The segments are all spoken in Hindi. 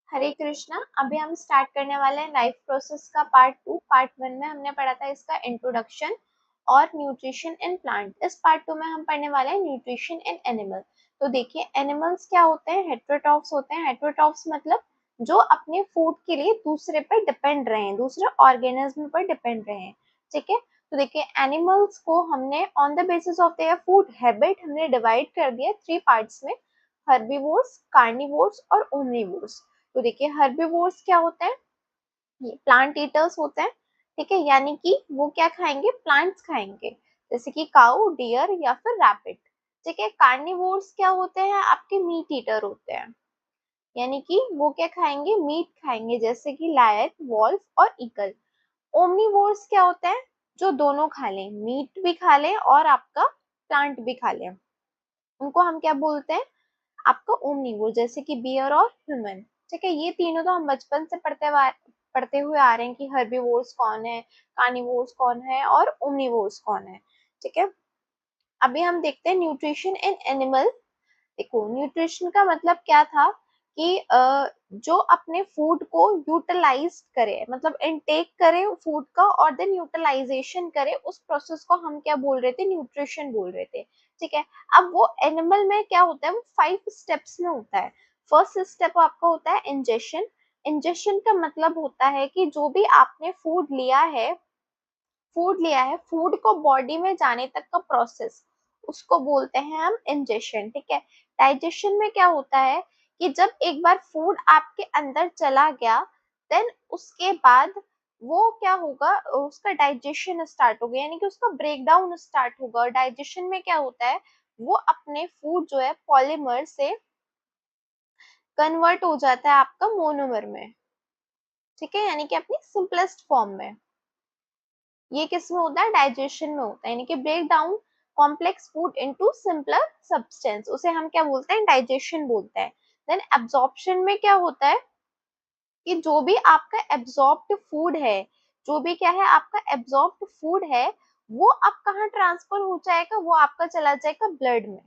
हरे कृष्णा। अभी हम स्टार्ट करने वाले हैं लाइफ प्रोसेस का पार्ट 2। पार्ट 1 में हमने पढ़ा था इसका इंट्रोडक्शन और न्यूट्रिशन इन प्लांट। इस पार्ट 2 में हम पढ़ने वाले हैं न्यूट्रिशन इन एनिमल। तो देखिए, एनिमल्स क्या होते हैं? हेटेरोट्रॉफ्स होते हैं। हेटेरोट्रॉफ्स मतलब जो अपने फूड के लिए दूसरे पर डिपेंड रहे हैं, दूसरे ऑर्गेनिज्म पर डिपेंड रहे हैं। ठीक है, तो देखिए एनिमल्स को हमने on the basis of their food habit हमने डिवाइड कर दिया 3 पार्ट्स में: हर्बीवोर्स, कार्निवोर्स और ओमनीवोर्स। तो देखिए हर्बीवोर्स क्या होते हैं? ये प्लांट ईटर्स होते हैं। ठीक है, यानी कि वो क्या खाएंगे? प्लांट्स खाएंगे, जैसे कि काऊ, डियर या फिर रैबिट। ठीक है, कार्निवोर्स क्या होते हैं? आपके मीट ईटर होते हैं, यानी कि वो क्या खाएंगे? मीट खाएंगे, जैसे कि लायन, वॉल्फ और ईगल। ओमनीवोर्स क्या होते हैं? जो दोनों खा लें, मीट भी खा लें और आपका प्लांट भी खा लें, उनको हम क्या बोलते हैं? आपका ओमनीवोर, जैसे कि बियर और ह्यूमन। ठीक है, ये तीनों तो हम बचपन से पढ़ते हुए आ रहे हैं कि हर्बीवोर्स कौन है, कार्निवोर्स कौन है और ओमनीवोर्स कौन है। ठीक है, अभी हम देखते हैं न्यूट्रिशन इन एनिमल। देखो, न्यूट्रिशन का मतलब क्या था कि जो अपने फूड को यूटिलाइज करे, मतलब इनटेक करे फूड का और देन यूटिलाइजेशन करे, उस प्रोसेस को हम क्या बोल रहे थे? न्यूट्रिशन बोल रहे थे। ठीक है, अब वो एनिमल में क्या होता है? वो 5 स्टेप्स में होता है। फर्स्ट स्टेप आपका होता है इंजेशन। इंजेशन का मतलब होता है कि जो भी आपने फूड को बॉडी में जाने तक का प्रोसेस, उसको बोलते हैं हम इंजेशन। ठीक है, डाइजेशन में क्या होता है कि जब एक बार फूड आपके अंदर चला गया, देन उसके बाद वो क्या होगा? उसका डाइजेशन स्टार्ट होगा, यानी कि उसका ब्रेक डाउन स्टार्ट होगा। और डाइजेशन में क्या होता है? वो अपने फूड जो है पॉलीमर से कन्वर्ट हो जाता है आपका मोनोमर में। ठीक है, यानी कि अपनी सिंपलेस्ट फॉर्म में। ये किस में होता है? डाइजेशन में होता है, यानी कि break down complex food into simpler substance, उसे हम क्या बोलते हैं? डाइजेशन बोलते हैं। देन एब्जॉर्प्शन में क्या होता है कि जो भी आपका एब्जॉर्ब्ड फूड है, जो भी क्या है आपका एब्जॉर्ब्ड फूड है, वो अब कहाँ ट्रांसफर हो जाएगा? वो आपका चला जाएगा ब्लड में।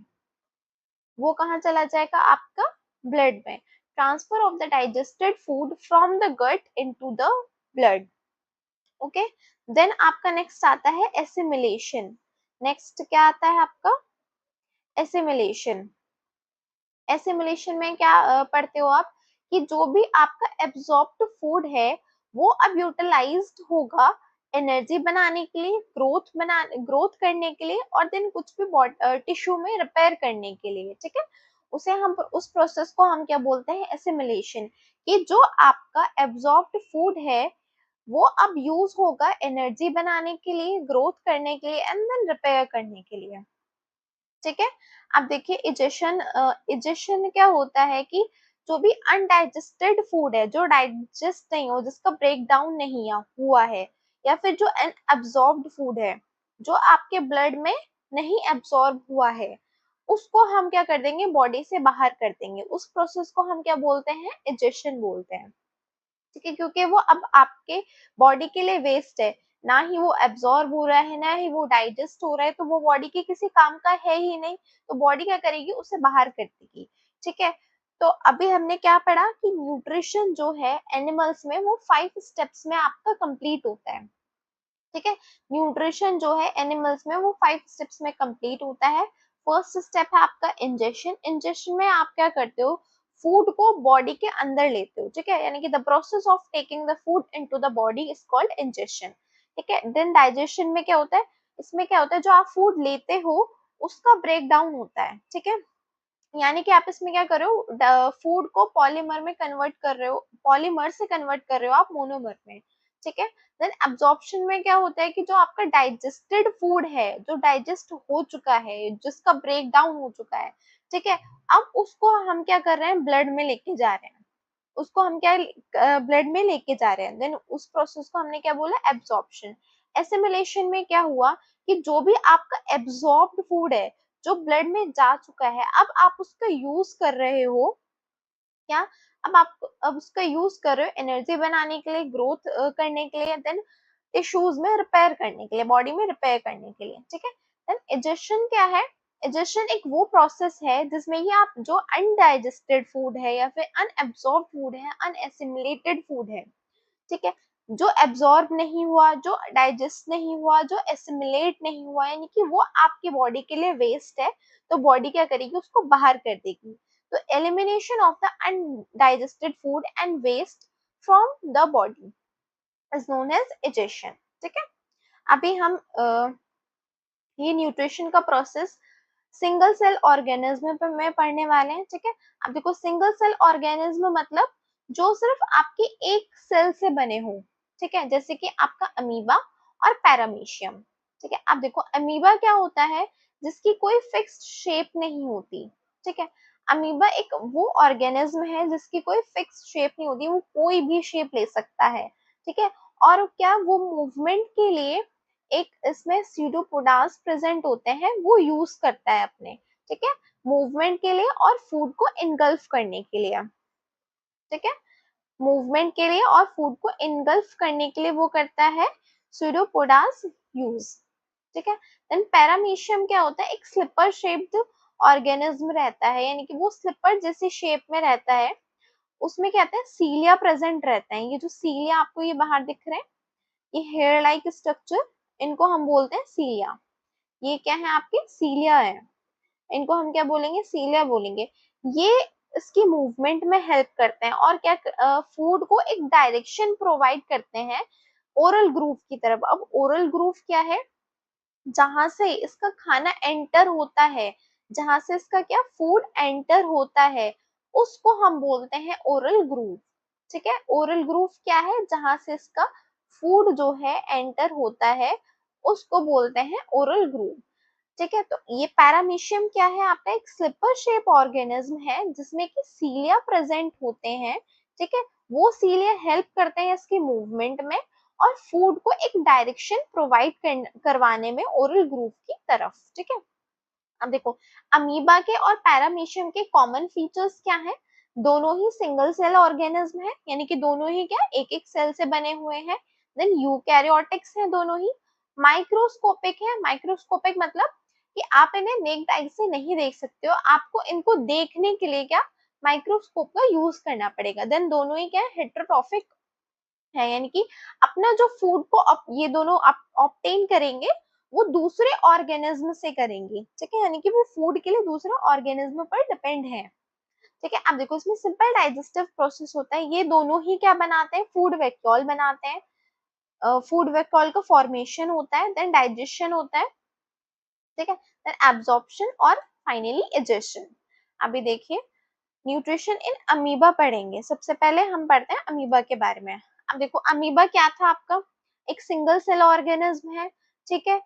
वो कहाँ चला जाएगा? आपका ब्लड में। Transfer of the digested food from the gut into the blood. Okay, then आपका नेक्स्ट आता है एसिमिलेशन। नेक्स्ट क्या आता है आपका? एसिमिलेशन। एसिमिलेशन में क्या पढ़ते हो आप? कि जो भी आपका एब्जॉर्ब्ड फूड है, वो अब यूटिलाइज्ड होगा एनर्जी बनाने के लिए, ग्रोथ करने के लिए, और देन कुछ भी टिश्यू में रिपेयर करने के लिए। ठीक है, उसे हम उस प्रोसेस को हम क्या बोलते हैं? एसिमिलेशन। कि जो आपका एब्जॉर्ब्ड फूड है, वो अब यूज होगा एनर्जी बनाने के लिए, ग्रोथ करने के लिए एंड देन रिपेयर करने के लिए। ठीक है, अब देखिए इजेशन। इजेशन क्या होता है कि जो भी अनडाइजेस्टेड फूड है, जो डाइजेस्ट नहीं हो, जिसका ब्रेक डाउन नहीं हुआ है, या फिर जो अनअब्सॉर्ब्ड फूड है, जो आपके ब्लड में नहीं एब्सॉर्ब हुआ है, उसको हम क्या कर देंगे? बॉडी से बाहर कर देंगे। उस प्रोसेस को हम क्या बोलते हैं? इजेशन बोलते हैं। ठीक है, क्योंकि वो अब आपके बॉडी के लिए वेस्ट है, ना ही वो एब्जॉर्ब हो रहा है, ना ही वो डाइजेस्ट हो रहा है, तो वो बॉडी के किसी काम का है ही नहीं। तो बॉडी क्या करेगी? उसे बाहर कर देगी। ठीक है, तो अभी हमने क्या पढ़ा कि न्यूट्रिशन जो है एनिमल्स में, वो 5 स्टेप्स में आपका कंप्लीट होता है। ठीक है, न्यूट्रिशन जो है एनिमल्स में, वो 5 स्टेप्स में कंप्लीट होता है। फर्स्ट स्टेप है आपका इंजेशन। इंजेशन में आप क्या करते हो? फूड को बॉडी के अंदर लेते हो। ठीक है, यानी कि the process of taking the food into the body is called ingestion. ठीक है, देन डाइजेशन में क्या होता है? इसमें क्या होता है? जो आप फूड लेते हो, उसका ब्रेक डाउन होता है। ठीक है, यानी कि आप इसमें क्या कर रहे हो? फूड को पॉलीमर में कन्वर्ट कर रहे हो, पॉलीमर से कन्वर्ट कर रहे हो आप मोनोमर में। ठीक है, देन एब्जॉर्प्शन में क्या होता है कि जो आपका डाइजेस्टेड फूड है, जो डाइजेस्ट हो चुका है, जिसका ब्रेक डाउन हो चुका है, ठीक है, अब उसको हम क्या कर रहे हैं? ब्लड में लेके जा रहे हैं। उसको हम क्या ब्लड में लेके जा रहे हैं। देन उस प्रोसेस को हमने क्या बोला? एब्जॉर्प्शन। एसिमिलेशन में क्या हुआ कि जो भी आपका एब्जॉर्ब्ड फूड है, जो ब्लड में जा चुका है, अब आप उसका यूज कर रहे हो। क्या? अब उसका यूज कर रहे हो एनर्जी बनाने के लिए, ग्रोथ करने के लिए, देन टिश्यूज में रिपेयर करने के लिए, बॉडी में रिपेयर करने के लिए। ठीक है, देन इजेशन क्या है? डाइजेशन एक वो प्रोसेस है जिसमें ये आप जो अनडाइजेस्टेड फूड है या फिर अनएब्सॉर्ब फूड है, अनएसिमिलेटेड फूड है, ठीक है, जो एब्सॉर्ब नहीं हुआ, जो डाइजेस्ट नहीं हुआ, जो एसिमिलेट नहीं हुआ, यानी कि वो आपकी बॉडी के लिए वेस्ट है, तो बॉडी क्या करेगी, उसको बाहर कर देगी। तो elimination of the undigested food and waste from the body is known as digestion. ठीक है, अभी हम ये न्यूट्रिशन का प्रोसेस सिंगल सेल ऑर्गेनिज्म पे में पढ़ने वाले हैं। ठीक है, अब देखो सिंगल सेल ऑर्गेनिज्म मतलब जो सिर्फ आपकी एक सेल से बने हो, ठीक है, जैसे कि आपका अमीबा और पैरामीशियम। ठीक है, अब देखो अमीबा क्या होता है, जिसकी कोई फिक्स्ड शेप नहीं होती। ठीक है, अमीबा एक वो ऑर्गेनिज्म है जिसकी कोई फिक्स्ड शेप नहीं होती, वो कोई भी शेप ले सकता है। ठीक है, और क्या वो मूवमेंट के लिए एक इसमें स्यूडोपोडास प्रेजेंट होते हैं, वो यूज करता है अपने, ठीक है, मूवमेंट के लिए और फूड को इनगल्फ करने के लिए। ठीक है, मूवमेंट के लिए और फूड को इनगल्फ करने के लिए वो करता है स्यूडोपोडास यूज। ठीक है, देन पैरामीशियम क्या होता है, एक स्लिपर शेप्ड ऑर्गेनिज्म रहता है, यानी कि वो स्लिपर जैसी शेप में रहता है, उसमें क्या कहते हैं सीलिया प्रेजेंट रहता है। ये जो सीलिया आपको ये बाहर दिख रहे हैं, ये हेयर लाइक स्ट्रक्चर, इनको हम बोलते हैं सीलिया। ये क्या है, आपके सीलिया है, इनको हम क्या बोलेंगे, सीलिया बोलेंगे। ये इसकी मूवमेंट में हेल्प करते हैं और क्या फूड को एक डायरेक्शन प्रोवाइड करते हैं ओरल ग्रूव की तरफ। अब ओरल ग्रूव क्या है, जहां से इसका खाना एंटर होता है, जहां से इसका क्या फूड एंटर होता है, उसको हम बोलते हैं ओरल ग्रूव। ठीक है, ओरल ग्रूव क्या है, जहां से इसका फूड जो है एंटर होता है, उसको बोलते हैं ओरल ग्रूव। ठीक है, तो ये पैरामीशियम क्या है, आपका एक स्लिपर शेप ऑर्गेनिज्म है जिसमें कि सीलिया प्रेजेंट होते हैं। ठीक है, वो सीलिया हेल्प करते हैं इसके मूवमेंट में और फूड को एक डायरेक्शन प्रोवाइड करवाने में ओरल ग्रूव की तरफ। ठीक है, अब देखो अमीबा के और पैरामीशियम के कॉमन फीचर्स क्या है, दोनों ही सिंगल सेल ऑर्गेनिज्म है, यानी कि दोनों ही क्या एक एक सेल से बने हुए हैं। देन यूकैरियोटिक्स है दोनों ही। माइक्रोस्कोपिक है, माइक्रोस्कोपिक मतलब कि आप इन्हें नेक्ड आई से नहीं देख सकते हो, आपको इनको देखने के लिए क्या माइक्रोस्कोप का यूज करना पड़ेगा। देन दोनों ही क्या हेटेरोट्रॉफिक है, यानी कि अपना जो फूड को ये दोनों ऑब्टेन करेंगे, वो दूसरे ऑर्गेनिज्म से करेंगे। ठीक है, यानी कि वो फूड के लिए दूसरे ऑर्गेनिज्म पर डिपेंड है। ठीक है, अब देखो इसमें सिंपल डाइजेस्टिव प्रोसेस होता है, ये दोनों ही क्या बनाते हैं, फूड वैक्यूल बनाते हैं। फूड वैक्यूल का फॉर्मेशन होता है, देन डाइजेशन होता है, ठीक है, देन एब्जॉर्प्शन और फाइनली एजेशन। अभी देखिए न्यूट्रिशन इन अमीबा पढ़ेंगे। सबसे पहले हम पढ़ते हैं अमीबा के बारे में। अब देखो अमीबा क्या था आपका, एक सिंगल सेल ऑर्गेनिज्म है। ठीक है,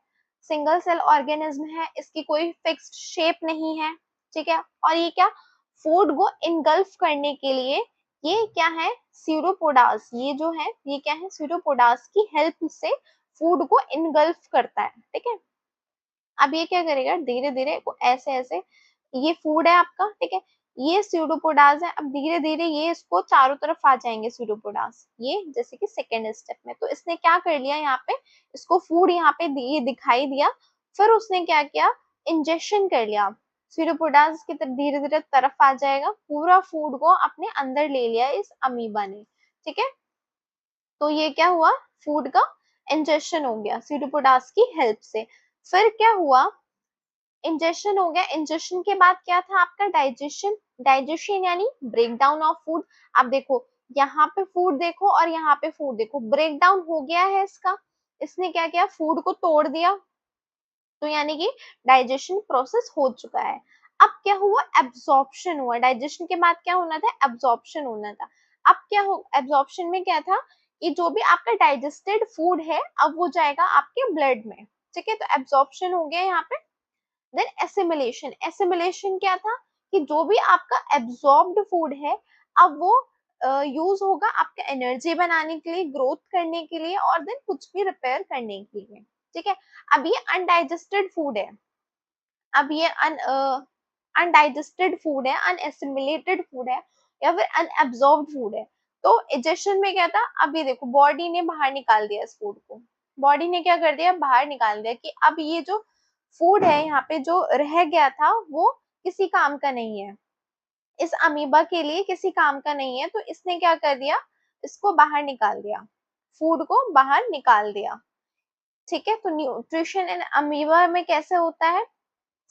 सिंगल सेल ऑर्गेनिज्म है, इसकी कोई फिक्स्ड शेप नहीं है। ठीक है, और ये क्या फूड को इनगल्फ करने के लिए ये क्या है स्यूडोपोडास, ये जो है ये क्या है स्यूडोपोडास की हेल्प से फूड को इनगल्फ करता है। ठीक है, अब ये क्या करेगा धीरे धीरे ऐसे ऐसे, ये फूड है आपका, ठीक है, ये स्यूडोपोडास है, अब धीरे धीरे ये इसको चारों तरफ आ जाएंगे स्यूडोपोडास, ये जैसे कि सेकेंड स्टेप में। तो इसने क्या कर लिया यहाँ पे, इसको फूड यहाँ पे ये दिखाई दिया, फिर उसने क्या किया इंजेक्शन कर लिया, स्यूडोपोडास की तरफ धीरे धीरे तरफ आ जाएगा, पूरा फूड को अपने अंदर ले लिया इस अमीबा ने। ठीक है, तो ये क्या हुआ फूड का इंजेक्शन हो गया स्यूडोपोडास की हेल्प से। फिर क्या हुआ, इंजेक्शन हो गया, इंजेक्शन के बाद क्या था आपका डाइजेशन, डाइजेशन यानी ब्रेक डाउन ऑफ फूड। अब देखो यहाँ पे फूड देखो और यहाँ पे फूड देखो, ब्रेक डाउन हो गया है इसका, इसने क्या किया फूड को तोड़ दिया, तो यानी कि डाइजेशन प्रोसेस हो चुका है। अब क्या हुआ एब्जॉर्प्शन हुआ, डाइजेशन के बाद क्या होना था एब्जॉर्प्शन होना था। अब क्या हो एब्जॉर्प्शन में क्या था कि जो भी आपका डाइजेस्टेड फूड है अब वो जाएगा आपके ब्लड में। ठीक है, तो एब्जॉर्प्शन हो गया यहाँ पे। देन एसिमिलेशन, एसिमिलेशन क्या था कि जो भी आपका एब्जॉर्ब्ड फूड है अब वो यूज होगा आपका एनर्जी बनाने के लिए, ग्रोथ करने के लिए और देन कुछ भी रिपेयर करने के लिए। ठीक है, अब ये अनडाइजेस्टेड फूड है, अब ये अनडाइजेस्टेड फूड है, अनएसिमिलेटेड फूड है या फिर अनएब्जॉर्ब्ड फूड है। तो इजेशन में क्या था, अब ये देखो बॉडी ने बाहर निकाल दिया इस फूड को, बॉडी ने क्या कर दिया बाहर निकाल दिया कि अब ये जो फूड है यहाँ पे जो रह गया था वो किसी काम का नहीं है, इस अमीबा के लिए किसी काम का नहीं है, तो इसने क्या कर दिया, इसको बाहर निकाल दिया, फूड को बाहर निकाल दिया। ठीक है, तो न्यूट्रिशन इन अमीबा में कैसे होता है,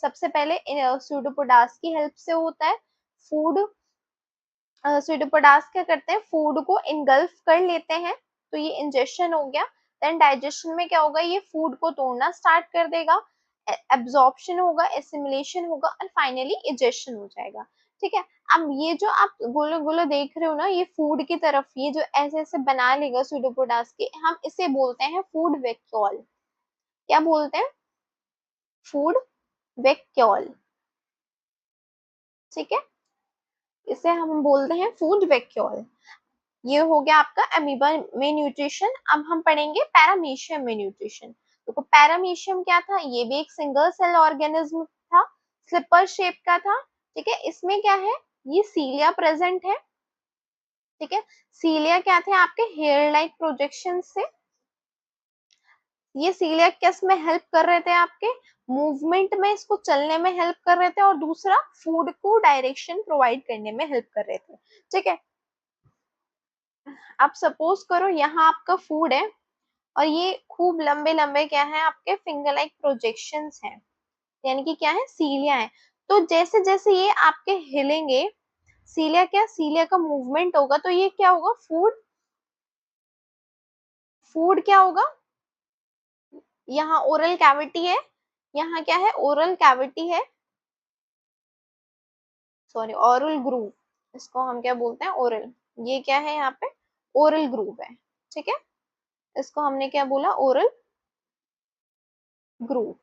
सबसे पहले स्यूडोपोडास की हेल्प से होता है। फूड स्यूडोपोडास क्या करते हैं, फूड को इनगल्फ कर लेते हैं, तो ये इंजेक्शन हो गया। देन डाइजेशन में क्या होगा, ये फूड को तोड़ना स्टार्ट कर देगा, एब्जॉर्प्शन होगा, एसिमिलेशन होगा और फाइनली इजेशन हो जाएगा। ठीक है, अब ये जो आप गोलो गोलो देख रहे हो ना, ये फूड की तरफ ये जो ऐसे ऐसे बना लेगा स्यूडोपोडास के, हम इसे बोलते हैं फूड वैक्यूल। क्या बोलते हैं, फूड वैक्यूल। ठीक है, इसे हम बोलते हैं फूड वैक्यूल। ये हो गया आपका अमीबा में न्यूट्रिशन। अब हम पढ़ेंगे पैरामीशियम में न्यूट्रिशन। तो पैरामीशियम क्या था, ये भी एक सिंगल सेल ऑर्गेनिज्म था, स्लिपर शेप का था। ठीक है, इसमें क्या है, ये सीलिया प्रेजेंट है। ठीक है, सीलिया क्या थे, आपके हेयर लाइक प्रोजेक्शन से, ये सीलिया किस में हेल्प कर रहे थे, आपके मूवमेंट में, इसको चलने में हेल्प कर रहे थे, और दूसरा फूड को डायरेक्शन प्रोवाइड करने में हेल्प कर रहे थे। ठीक है, अब सपोज करो यहाँ आपका फूड है और ये खूब लंबे लंबे क्या है, आपके फिंगर लाइक प्रोजेक्शंस हैं, यानी कि क्या है, सीलिया है। तो जैसे जैसे ये आपके हिलेंगे, सीलिया क्या, सीलिया का मूवमेंट होगा, तो ये क्या होगा, फूड, फूड क्या होगा, यहाँ ओरल कैविटी है, यहाँ क्या है, ओरल कैविटी है, सॉरी ओरल ग्रूव, इसको हम क्या बोलते हैं, ओरल, ये क्या है यहाँ पे, ओरल ग्रूव है। ठीक है, इसको हमने क्या बोला, ओरल ग्रूव।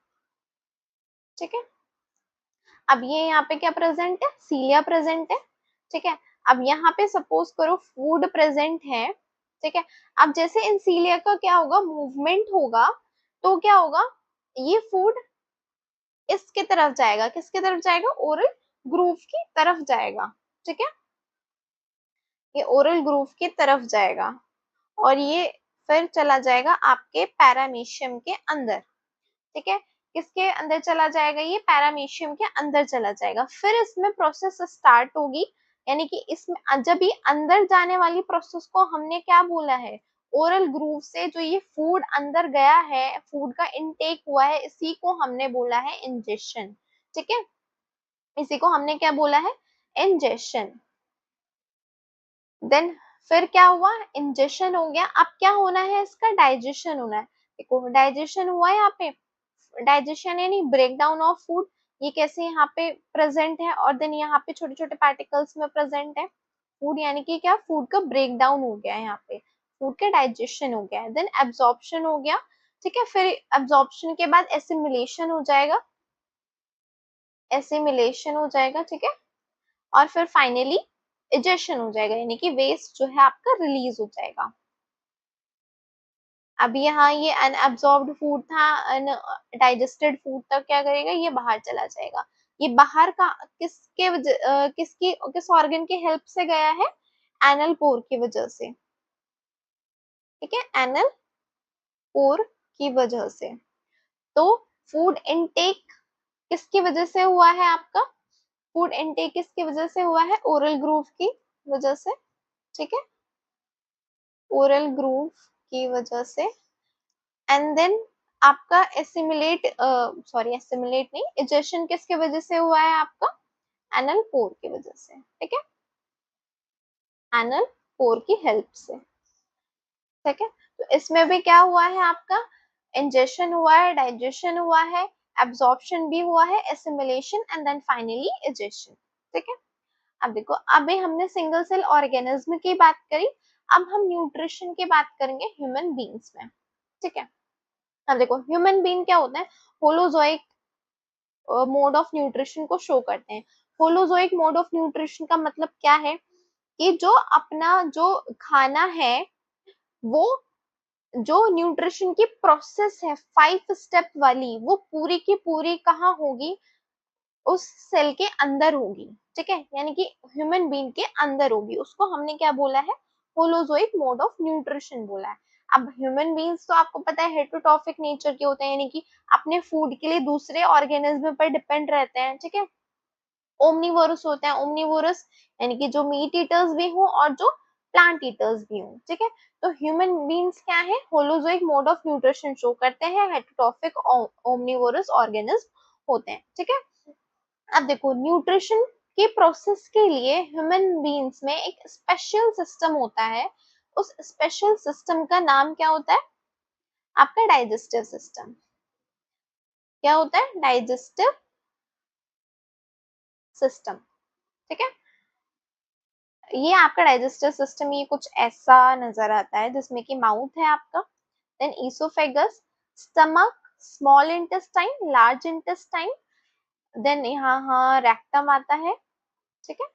ठीक है, अब ये यहाँ पे क्या प्रेजेंट है, सीलिया प्रेजेंट है। ठीक है, अब यहाँ पे सपोज करो फूड प्रेजेंट है। ठीक है, अब जैसे इन सीलिया का क्या होगा, मूवमेंट होगा, तो क्या होगा, ये फूड इसके तरफ जाएगा, किसके तरफ जाएगा, ओरल ग्रूव की तरफ जाएगा। ठीक है, ये ओरल ग्रूव की तरफ जाएगा और ये फिर चला जाएगा आपके पैरामीशियम के अंदर। ठीक है, किसके अंदर चला जाएगा, ये पैरामीशियम के अंदर चला जाएगा, फिर इसमें प्रोसेस स्टार्ट होगी, यानी कि इसमें जब ये अंदर जाने वाली प्रोसेस को हमने क्या बोला है, ओरल ग्रूव से जो ये फूड अंदर गया है, फूड का इनटेक हुआ है, इसी को हमने बोला है इंजेशन। ठीक है, इसी को हमने क्या बोला है, इंजेशन। देन फिर क्या हुआ, इंजेशन हो गया, अब क्या होना है, इसका डाइजेशन होना है। देखो डाइजेशन हुआ है यहाँ पे, डाइजेशन यानी ब्रेक डाउन ऑफ फूड, ये कैसे यहाँ पे प्रेजेंट है, और देन यहाँ पे छोटे छोटे पार्टिकल्स में प्रेजेंट है फूड, यानी कि क्या, फूड का ब्रेक डाउन हो गया है, यहाँ पे फूड का डाइजेशन हो गया है। देन एब्जॉर्प्शन हो गया। ठीक है, फिर एब्जॉर्प्शन के बाद एसिमिलेशन हो जाएगा, एसिमिलेशन हो जाएगा। ठीक है, और फिर फाइनली इजेशन हो जाएगा, यानी कि वेस्ट जो है आपका रिलीज हो जाएगा। अब यहाँ ये अनएब्सॉर्ब्ड फूड था, अनडाइजेस्टेड फूड तक क्या करेगा, ये बाहर चला जाएगा। ये बाहर का किसकी किस ऑर्गन के हेल्प से गया है, एनल पोर की वजह से। ठीक है, एनल पोर की वजह से। तो फूड इनटेक किसकी वजह से हुआ है आपका, फूड इनटेक किसकी वजह से हुआ है, ओरल ग्रूव की वजह से। ठीक है, ओरल ग्रूव की वजह से। एंड देन आपका एसिमिलेट, सॉरी एसिमिलेट नहीं, इजेशन किसके वजह से हुआ है आपका, एनल पोर की वजह से। ठीक है, एनल पोर की हेल्प से। ठीक है, तो इसमें भी क्या हुआ है आपका, इंजेशन हुआ है, डाइजेशन हुआ है, एब्जॉर्प्शन भी हुआ है, assimilation and then finally egestion. ठीक है, अब देखो अभी हमने सिंगल सेल ऑर्गेनिज्म की बात करी, अब हम न्यूट्रिशन की बात करेंगे ह्यूमन बींग्स में। ठीक है, अब देखो ह्यूमन बीइंग क्या होता है, होलोजोइक मोड ऑफ न्यूट्रिशन को शो करते हैं। होलोजोइक मोड ऑफ न्यूट्रिशन का मतलब क्या है, कि जो अपना जो खाना है, वो जो न्यूट्रिशन की प्रोसेस है 5 स्टेप वाली, वो पूरी की पूरी कहाँ होगी, उस सेल के अंदर होगी। ठीक है, यानी कि ह्यूमन बीइंग के अंदर होगी, उसको हमने क्या बोला है, होलोजोइक मोड ऑफ न्यूट्रिशन बोला है। अब ह्यूमन बींग्स तो आपको पता है हेटेरोट्रॉफिक नेचर के होते हैं, यानी कि अपने फूड के लिए दूसरे ऑर्गेनिज्म पर डिपेंड रहते हैं, ठीक है। ओमनीवोरस होते हैं, ओमनीवोरस यानी कि जो मीट ईटर्स भी हों और जो प्लांट ईटर्स भी हों, ठीक है। तो ह्यूमन बींग्स क्या है, holozoic mode of nutrition show करते हैं, हेटेरोट्रॉफिक ओमनीवोरस ऑर्गेनिज्म होते हैं, ठीक है। अब देखो न्यूट्रिशन के प्रोसेस के लिए ह्यूमन बींग्स में एक स्पेशल सिस्टम होता है, उस स्पेशल सिस्टम का नाम क्या होता है, आपका डाइजेस्टिव सिस्टम। क्या होता है, डाइजेस्टिव सिस्टम, ठीक है। ये आपका डाइजेस्टिव सिस्टम ये कुछ ऐसा नजर आता है, जिसमें कि माउथ है आपका, then oesophagus, stomach, small intestine, large intestine, then यहाँ रेक्टम आता है, ठीक है,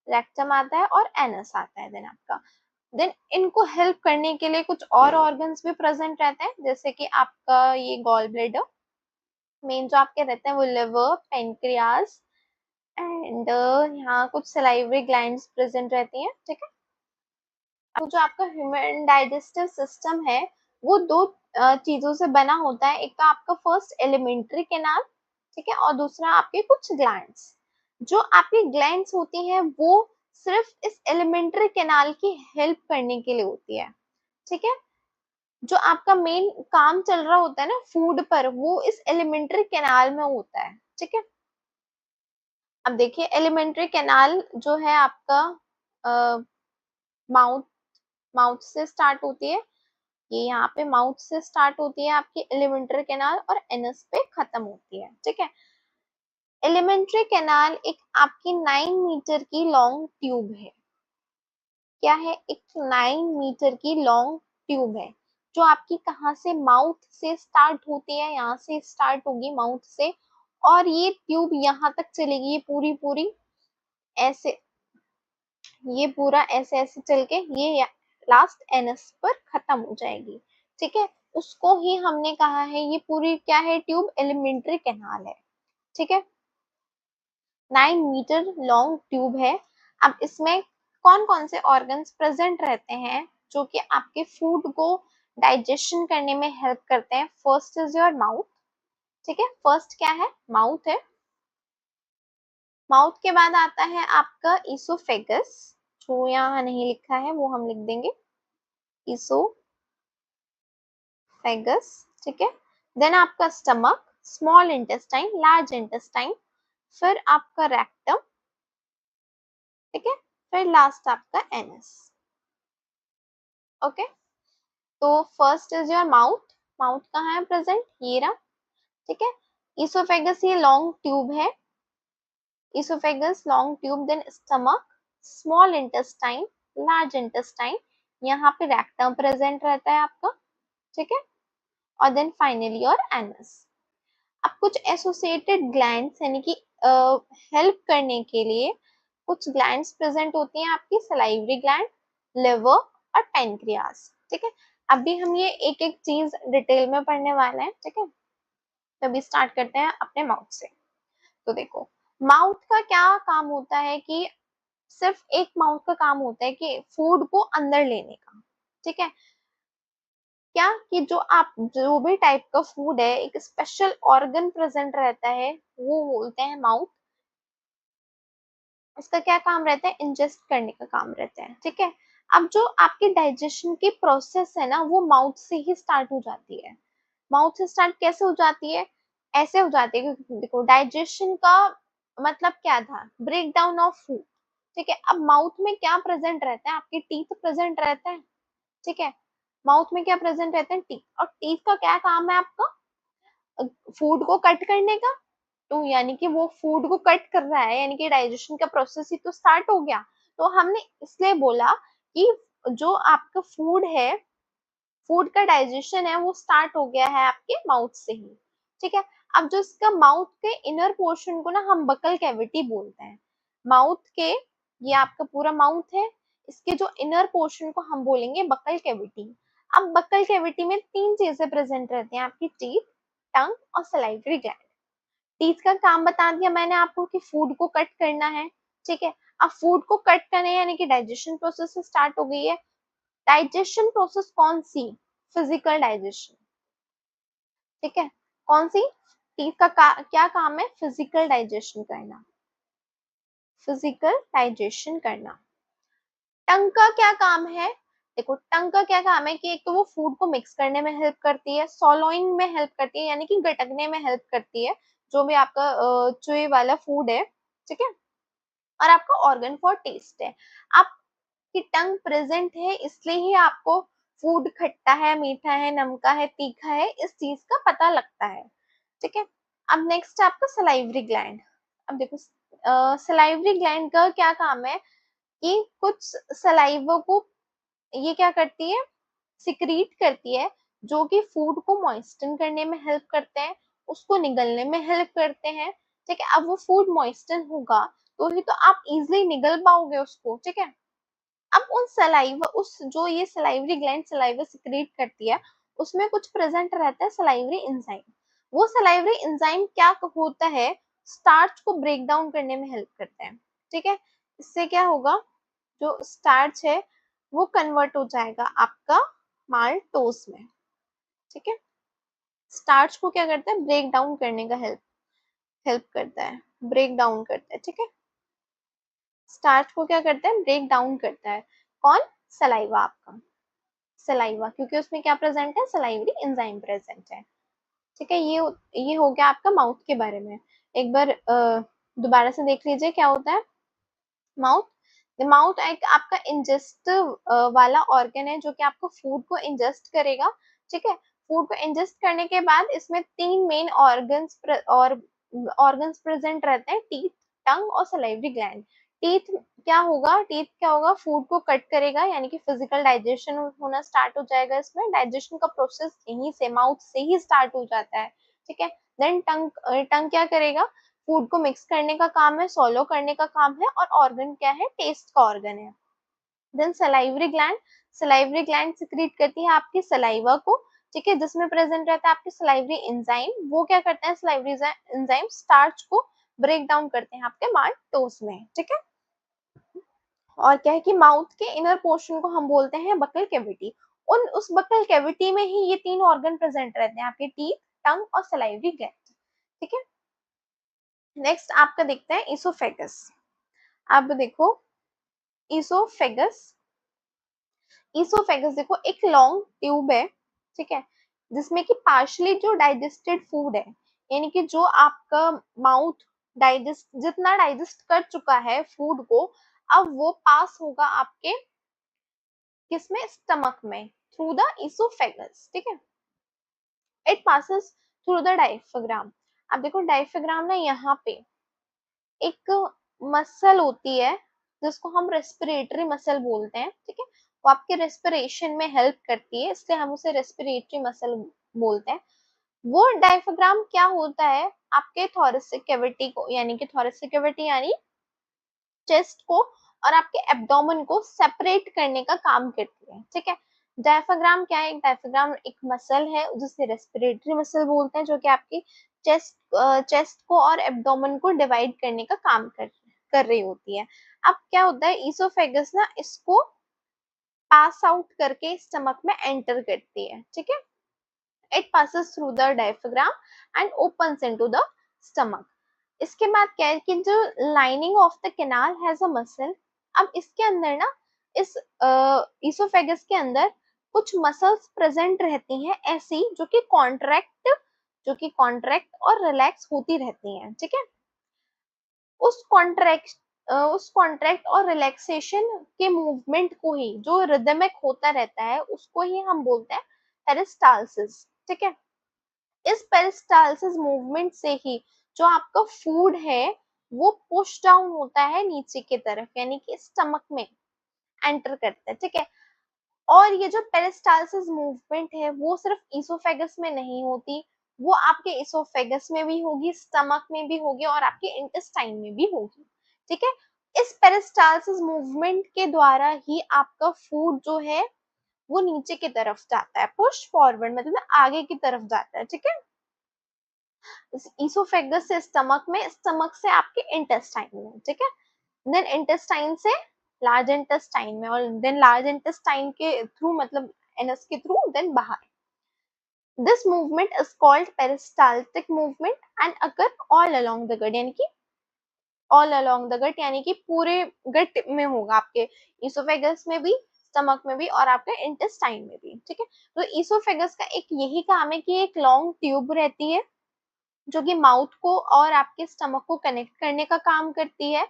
रेक्टम आता है और एनस आता है देन आपका। देन इनको हेल्प करने के लिए कुछ और ऑर्गन्स भी प्रेजेंट रहते हैं, जैसे कि आपका ये गॉल ब्लैडर, मेन जो आपके रहते हैं वो लिवर, पेनक्रियाज एंड यहाँ कुछ सलाइवरी ग्लैंड्स प्रेजेंट रहती हैं, ठीक है। तो जो आपका ह्यूमन डाइजेस्टिव सिस्टम है वो दो चीजों से बना होता है, एक तो आपका फर्स्ट एलिमेंट्री कैनाल, ठीक है, और दूसरा आपके कुछ ग्लैंड्स। जो आपकी ग्लैंड्स होती हैं वो सिर्फ इस एलिमेंट्री कैनाल की हेल्प करने के लिए होती है, ठीक है। जो आपका मेन काम चल रहा होता है ना फूड पर, वो इस एलिमेंट्री कैनाल में होता है, ठीक है। अब देखिए एलिमेंट्री कैनाल जो है आपका माउथ माउथ से स्टार्ट होती है, ये यहाँ पे माउथ से स्टार्ट होती है आपकी एलिमेंट्री कैनाल और एनस पे खत्म होती है, ठीक है। एलिमेंट्री कैनाल एक आपकी 9 मीटर की लॉन्ग ट्यूब है, क्या है, एक 9 मीटर की लॉन्ग ट्यूब है, जो आपकी कहाँ से, माउथ से स्टार्ट होती है, यहाँ से स्टार्ट होगी माउथ से, और ये ट्यूब यहाँ तक चलेगी, ये पूरी पूरी ऐसे, ये पूरा ऐसे ऐसे चल के ये लास्ट एनस पर खत्म हो जाएगी, ठीक है। उसको ही हमने कहा है ये पूरी क्या है, ट्यूब एलिमेंट्री कैनाल है, ठीक है। 9 मीटर लॉन्ग ट्यूब है। अब इसमें कौन कौन से ऑर्गन्स प्रेजेंट रहते हैं जो कि आपके फूड को डाइजेशन करने में हेल्प करते हैं। फर्स्ट इज योर माउथ, ठीक है, फर्स्ट क्या है, माउथ है। माउथ के बाद आता है आपका ईसोफेगस, जो यहाँ नहीं लिखा है वो हम लिख देंगे, ईसोफेगस, ठीक है। देन आपका stomach, small intestine, large intestine, फिर आपका रेक्टम, ठीक है, फिर लास्ट आपका एनस, ओके। तो first is your mouth, mouth कहाँ है प्रेजेंट, ये रहा, ठीक है। ईसोफेगस ये लॉन्ग ट्यूब है, oesophagus long tube, then stomach, small intestine, large intestine, यहाँ पे रेक्टम प्रेजेंट रहता है आपका, ठीक है, और देन फाइनली योर एनस। अब कुछ एसोसिएटेड ग्लैंड्स यानी कि हेल्प करने के लिए कुछ ग्लैंड्स प्रेजेंट होती हैं आपकी, सलाइवरी ग्लैंड, लिवर और पेनक्रियास, ठीक है। अभी हम ये एक एक चीज डिटेल में पढ़ने वाले हैं, ठीक है। तो अभी स्टार्ट करते हैं अपने माउथ से। तो देखो माउथ का क्या काम होता है कि सिर्फ एक माउथ का काम होता है कि फूड को अंदर लेने का, ठीक है। क्या कि जो आप जो भी टाइप का फूड है एक स्पेशल ऑर्गन प्रेजेंट रहता है, वो बोलते हैं माउथ। इसका क्या काम रहता है, इंजेस्ट करने का काम रहता है, ठीक है। अब जो आपकी डाइजेशन की प्रोसेस है ना वो माउथ से ही स्टार्ट हो जाती है। माउथ से स्टार्ट कैसे हो जाती है, ऐसे हो जाती है क्योंकि देखो डाइजेशन का मतलब क्या था, ब्रेक डाउन ऑफ फूड, ठीक है। अब माउथ में क्या प्रेजेंट रहता है, आपके टीथ प्रेजेंट रहते हैं, ठीक है। माउथ में क्या प्रेजेंट रहते हैं, टीथ, और टीथ का क्या काम है आपका, फूड को कट करने का। तो यानी कि वो फूड को कट कर रहा है, यानी कि डाइजेशन का प्रोसेस ही तो स्टार्ट हो गया। तो हमने इसलिए बोला कि जो आपका फूड है, फूड का डाइजेशन है वो स्टार्ट हो गया है आपके माउथ से ही, ठीक है। अब जो इसका माउथ के इनर पोर्शन को ना हम बकल कैविटी बोलते हैं। माउथ के, ये आपका पूरा माउथ है, इसके जो इनर पोर्शन को हम बोलेंगे बकल कैविटी। अब बकल कैविटी में तीन चीजें प्रेजेंट रहती हैं आपकी, टीथ, टंग और सलाइवरी ग्लैंड। टीथ का काम बता दिया मैंने आपको कि फूड को कट करना है, ठीक है। अब फूड को कट करने यानी कि डाइजेशन प्रोसेस स्टार्ट हो गई है। डाइजेशन प्रोसेस कौन सी, फिजिकल डाइजेशन। ठीक है, कौन सी? टीथ का क्या काम है? फिजिकल डाइजेशन करना, फिजिकल डाइजेशन करना। टंग का क्या काम है? देखो टंग का क्या काम है कि एक तो वो फूड को मिक्स करने में हेल्प करती है, सॉलोइंग में हेल्प करती है, यानी कि गटकने में हेल्प करती है, जो भी आपका चुई वाला फूड है। ठीक है, और आपका ऑर्गन फॉर टेस्ट है। आपकी टंग प्रेजेंट है इसलिए ही आपको फूड खट्टा है, मीठा है, नमका है, तीखा है, इस चीज का पता लगता है। ठीक है, अब नेक्स्ट है आपका सलाइवरी ग्लैंड। अब देखो सलाइवरी ग्लैंड का क्या काम है कि कुछ सलाइवा को ये क्या करती है, सिक्रीट करती है, जो कि फूड को मॉइस्टन करने में हेल्प करते हैं, उसको निगलने में हेल्प करते हैं। ठीक है, अब वो फूड मॉइस्टन होगा तो ही तो आप इजिली निगल पाओगे उसको। ठीक है, अब उन सलाइवा, उस जो ये सलाइवरी ग्लैंड सलाइवा सिक्रीट करती है, उसमें कुछ प्रेजेंट रहता है सलाइवरी एंजाइम। वो सलाइवरी एंजाइम क्या होता है, स्टार्च को ब्रेक डाउन करने में हेल्प करते हैं। ठीक है, इससे क्या होगा, जो स्टार्च है वो कन्वर्ट हो जाएगा आपका माल्टोस में। ठीक है, स्टार्च को क्या करता है, ब्रेक डाउन करने का हेल्प हेल्प करता है, ब्रेक डाउन करता है। ठीक है, स्टार्च को क्या करता है, ब्रेक डाउन करता है। कौन? सलाइवा आपका, सलाइवा, क्योंकि उसमें क्या प्रेजेंट है, सलाइवरी एंजाइम प्रेजेंट है। ठीक है, ये हो गया आपका माउथ के बारे में। एक बार दोबारा से देख लीजिए क्या होता है माउथ। माउथ एक आपका इंजेस्ट वाला ऑर्गन है, जो कि आपको फूड को इंजेस्ट करेगा। ठीक है, फूड को इंजेस्ट करने के बाद इसमें तीन मेन ऑर्गन्स प्रेजेंट रहते हैं, टीथ, टंग और सलाइवरी ग्लैंड। टीथ क्या होगा, फूड को कट करेगा, यानी कि फिजिकल डाइजेशन होना स्टार्ट हो जाएगा। इसमें डाइजेशन का प्रोसेस यहीं से, माउथ से ही स्टार्ट हो जाता है। ठीक है, देन टंग टंग क्या करेगा, फूड को मिक्स करने का काम है, सोलो करने का काम है, और ऑर्गन क्या है, टेस्ट का ऑर्गन है। देन सलाइवरी ग्लैंड सिक्रीट करती है आपकी सलाइवा को। ठीक है, जिसमें प्रेजेंट रहता है आपके सलाइवरी एंजाइम। वो क्या करते हैं, सलाइवरी एंजाइम स्टार्च को ब्रेक डाउन करते हैं आपके माल्टोस में। ठीक है, और क्या है कि माउथ के इनर पोर्शन को हम बोलते हैं बकल कैविटी। उस बकल कैविटी में ही ये तीन ऑर्गन प्रेजेंट रहते हैं, आपके टीथ, टंग और सलाइवरी ग्लैंड। ठीक है, नेक्स्ट आपका देखते हैं इसोफेगस। अब देखो इसोफेगस, इसोफेगस देखो एक लॉन्ग ट्यूब है। ठीक है, जिसमें कि पार्शली जो डाइजेस्टेड फूड है, यानी कि जो आपका माउथ डाइजेस्ट, जितना डाइजेस्ट कर चुका है फूड को, अब वो पास होगा आपके किसमें, स्टमक में, थ्रू द इसोफेगस। ठीक है, it passes through the diaphragm. अब देखो डायफ्राम ना, यहाँ पे एक मसल होती है जिसको हम रेस्पिरेटरी मसल बोलते हैं। ठीक है, वो आपके रेस्पिरेशन में हेल्प करती है, इसलिए हम उसे रेस्पिरेटरी मसल बोलते हैं। वो डायफ्राम क्या होता है, आपके थोरेसिक कैविटी को, यानी कि थोरेसिक कैविटी यानी चेस्ट को और आपके एब्डोमेन को सेपरेट करने का काम करती है। ठीक है, डायफ्राम क्या है, डायफ्राम एक मसल है जिसे रेस्पिरेटरी मसल बोलते हैं, जो कि आपकी चेस्ट को और एब्डोमेन को डिवाइड करने का काम कर रही होती है। अब क्या होता है, इसोफेगस ना इसको पास आउट करके स्टमक में एंटर करती है। ठीक है, it passes through the diaphragm and opens into the stomach. इसके बाद क्या है कि जो lining of the canal has a muscle. अब इसके अंदर ना, इस इसोफेगस के अंदर कुछ मसल्स प्रेजेंट रहती हैं ऐसी, जो कि कॉन्ट्रैक्ट और रिलैक्स होती रहती हैं। ठीक है, उस कॉन्ट्रैक्ट और रिलैक्सेशन के मूवमेंट को ही, जो रिदमिक होता रहता है, उसको ही हम बोलते हैं पेरिस्टालसिस। ठीक है, इस पेरिस्टालसिस मूवमेंट से ही जो आपका फूड है वो पुश डाउन होता है नीचे की तरफ, यानी कि स्टमक में एंटर करता है। ठीक है, और ये जो पेरिस्टालसिस मूवमेंट है वो सिर्फ इसोफेगस में नहीं होती, वो आपके इसोफेगस में भी होगी, स्टमक में भी होगी, और आपके इंटेस्टाइन में भी होगी। ठीक है, इस पेरिस्टालसिस मूवमेंट के द्वारा ही आपका फूड जो है वो नीचे की तरफ जाता है, पुश फॉरवर्ड मतलब आगे की तरफ जाता है। ठीक है, इसोफेगस से स्टमक में, स्टमक से आपके इंटेस्टाइन में। ठीक है, देन इंटेस्टाइन से लार्ज इंटेस्टाइन में, और देन लार्ज इंटेस्टाइन के थ्रू मतलब एनस के थ्रू देन बाहर. This movement is called peristaltic movement and occur all along the gut, यानी कि ऑल अलोंग द गट यानी कि पूरे गट में होगा, आपके इसोफेगस में भी, स्टमक में भी और आपके इंटेस्टाइन में भी. ठीक है, तो इसोफेगस का एक यही काम है कि एक लॉन्ग ट्यूब रहती है जो कि माउथ को और आपके स्टमक को कनेक्ट करने का काम करती है,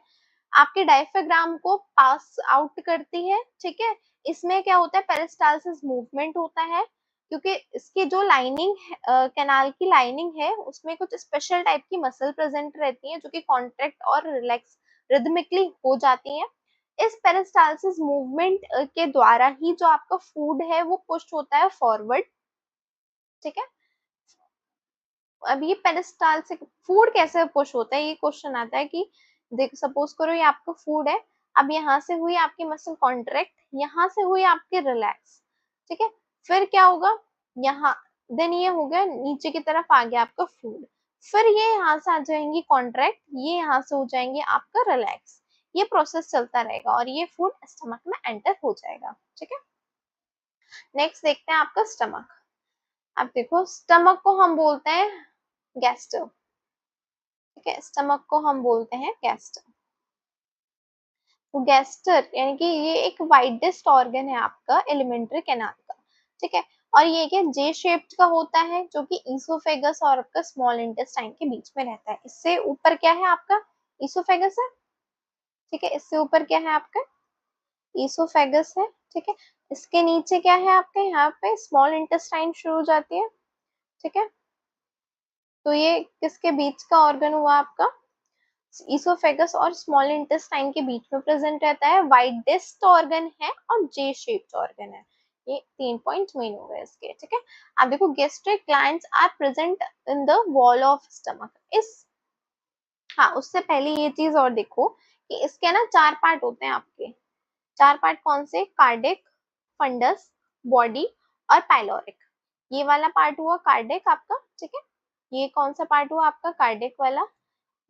आपके डायफ्राम को पास आउट करती है. ठीक है, इसमें क्या होता है, पेरिस्टालसिस मूवमेंट होता है क्योंकि इसकी जो लाइनिंग कैनाल की लाइनिंग है उसमें कुछ स्पेशल टाइप की मसल प्रेजेंट रहती है जो कि कॉन्ट्रैक्ट और रिलैक्स रिदमिकली हो जाती है. इस पेरिस्टालसिस मूवमेंट के द्वारा ही जो आपका फूड है वो पुश होता है फॉरवर्ड. ठीक है, अब ये पेरिस्टालसिस फूड कैसे पुश होता है, ये क्वेश्चन आता है कि देख सपोज करो ये आपका फूड है, अब यहाँ से हुई आपकी मसल कॉन्ट्रैक्ट, यहाँ से हुई आपके रिलैक्स. ठीक है, फिर क्या होगा, यहाँ देन ये हो गया नीचे की तरफ आ गया आपका फूड, फिर ये यहाँ से आ जाएंगी कॉन्ट्रैक्ट, ये यहाँ से हो जाएंगे आपका रिलैक्स. ये प्रोसेस चलता रहेगा और ये फूड स्टमक में एंटर हो जाएगा. ठीक है, नेक्स्ट देखते हैं आपका स्टमक. अब देखो स्टमक को हम बोलते हैं गैस्टर. ठीक है, स्टमक को हम बोलते हैं गैस्टर. तो गैस्टर यानी कि ये एक वाइडेस्ट ऑर्गन है आपका एलिमेंट्री कैनाल का. ठीक है, और ये क्या जे शेप्ड का होता है जो कि ईसोफेगस और आपका स्मॉल इंटेस्टाइन के बीच में रहता है. इससे ऊपर क्या है आपका, ईसोफेगस है. ठीक है, इससे ऊपर क्या है आपका, ईसोफेगस है. ठीक है, इसके नीचे क्या है आपके, यहाँ पे स्मॉल इंटेस्टाइन शुरू हो जाती है. ठीक है, तो ये किसके बीच का ऑर्गन हुआ आपका, इसोफेगस और स्मॉल इंटेस्टाइन के बीच में प्रेजेंट रहता है, वाइडेस्ट ऑर्गन है और जे शेप्ड ऑर्गन है. ये 3 पॉइंट मेन हो गए इसके. ठीक है, अब देखो gastric glands are present in the wall of stomach. इस हाँ उससे पहले ये चीज और देखो कि इसके ना 4 पार्ट होते हैं आपके. 4 पार्ट कौन से, कार्डिक, फंडस, बॉडी और पाइलोरिक. ये वाला पार्ट हुआ कार्डिक आपका. ठीक है, ये कौन सा पार्ट हुआ आपका, कार्डिक वाला,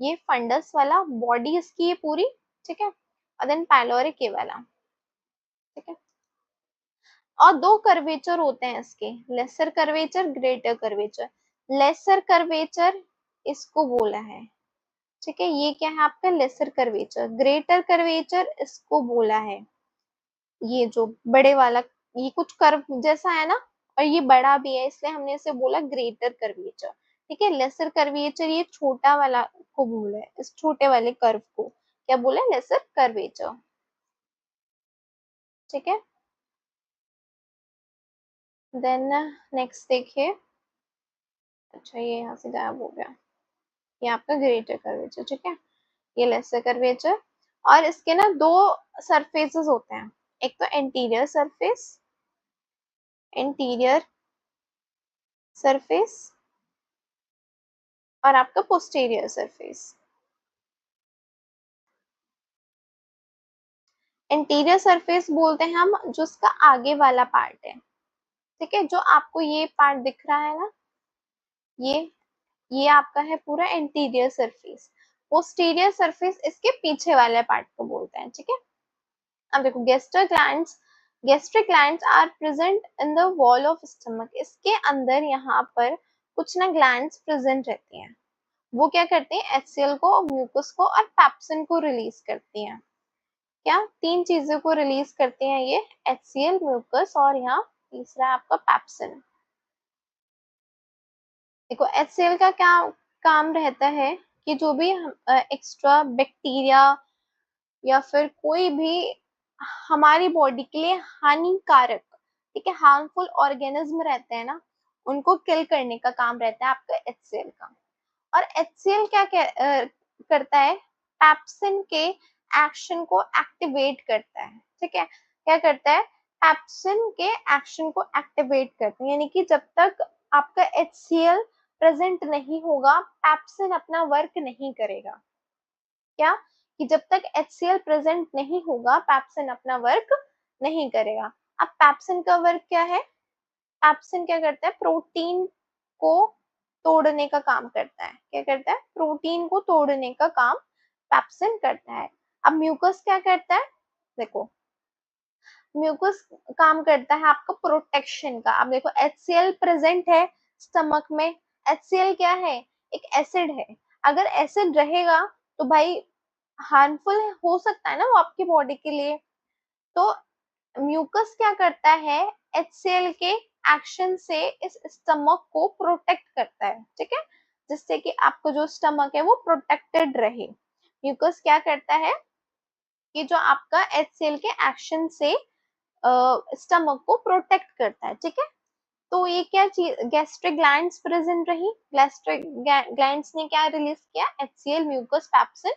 ये फंडस वाला, बॉडी इसकी ये पूरी. ठीक है, और देन पाइलोरिक ये वाला. ठीक है, और 2 कर्वेचर होते हैं इसके, lesser curvature, greater curvature. Lesser curvature इसको बोला है. ठीक है, ये क्या है आपका लेसर कर्वेचर. ग्रेटर कर्वेचर इसको बोला है, ये जो बड़े वाला, ये कुछ कर्व जैसा है ना, और ये बड़ा भी है इसलिए हमने इसे बोला ग्रेटर कर्वेचर. ठीक है, लेसर कर्वेचर ये छोटा वाला को बोला है, इस छोटे वाले कर्व को क्या बोला है, लेसर कर्वेचर. ठीक है, देन नेक्स्ट देखिए, अच्छा ये यहाँ से गायब हो गया, ये आपका ग्रेटर कर्वेचर. ठीक है, ये लेसर कर्वेचर. और इसके ना 2 सरफेसेस होते हैं, एक तो एंटीरियर सरफेस, एंटीरियर सरफेस और आपका पोस्टीरियर सरफेस. इंटीरियर सरफेस बोलते हैं हम जो उसका आगे वाला पार्ट है. ठीक है, जो आपको ये पार्ट दिख रहा है ना, ये आपका है पूरा इंटीरियर सरफेस. पोस्टीरियर सरफेस इसके पीछे वाले पार्ट को बोलते हैं. ठीक है, अब देखो gastric glands are present in the wall of stomach. इसके अंदर यहाँ पर कुछ ना ग्लैंड्स प्रेजेंट रहती हैं, वो क्या करती हैं, एचसीएल को, म्यूकस को और पैप्सिन को रिलीज करती हैं. क्या 3 चीजों को रिलीज करते हैं ये, एचसीएल, म्यूकस और यहाँ तीसरा है आपका पैप्सिन. देखो एचसीएल का क्या काम रहता है कि जो भी एक्स्ट्रा बैक्टीरिया या फिर कोई भी हमारी बॉडी के लिए हानिकारक, ठीक है, हार्मफुल ऑर्गेनिज्म रहते हैं ना, उनको किल करने का काम रहता है आपका एचसीएल का. और एचसीएल करता है, पैप्सिन के एक्शन को एक्टिवेट करता है. ठीक है, क्या करता है, पैप्सिन के एक्शन को एक्टिवेट करते हैं, यानी कि जब तक आपका एचसीएल प्रेजेंट नहीं होगा पैप्सिन अपना वर्क नहीं करेगा. क्या, कि जब तक एचसीएल प्रेजेंट नहीं होगा पैप्सिन अपना वर्क नहीं करेगा. अब पैप्सिन का वर्क क्या है, पैप्सिन क्या करता है, प्रोटीन को तोड़ने का काम करता है. क्या करता है, प्रोटीन को तोड़ने का काम पैप्सिन करता है. अब म्यूकस क्या करता है, देखो म्यूकस काम करता है आपका प्रोटेक्शन का। अब देखो HCl प्रेजेंट है स्टमक में। HCl क्या है? एक एसिड है। अगर एसिड रहेगा तो भाई हार्मफुल हो सकता है ना वो आपकी बॉडी के लिए। तो म्यूकस क्या करता है? HCl के एक्शन से इस स्टमक को प्रोटेक्ट करता है, ठीक है, जिससे कि आपको जो स्टमक है वो प्रोटेक्टेड रहे। म्यूकस क्या करता है कि जो आपका HCl के एक्शन से स्टमक को प्रोटेक्ट करता है, ठीक है। तो ये क्या चीज, गैस्ट्रिक ग्लैंड्स प्रेजेंट रही। गैस्ट्रिक ग्लैंड्स ने क्या रिलीज किया? HCl म्यूकस पैप्सिन,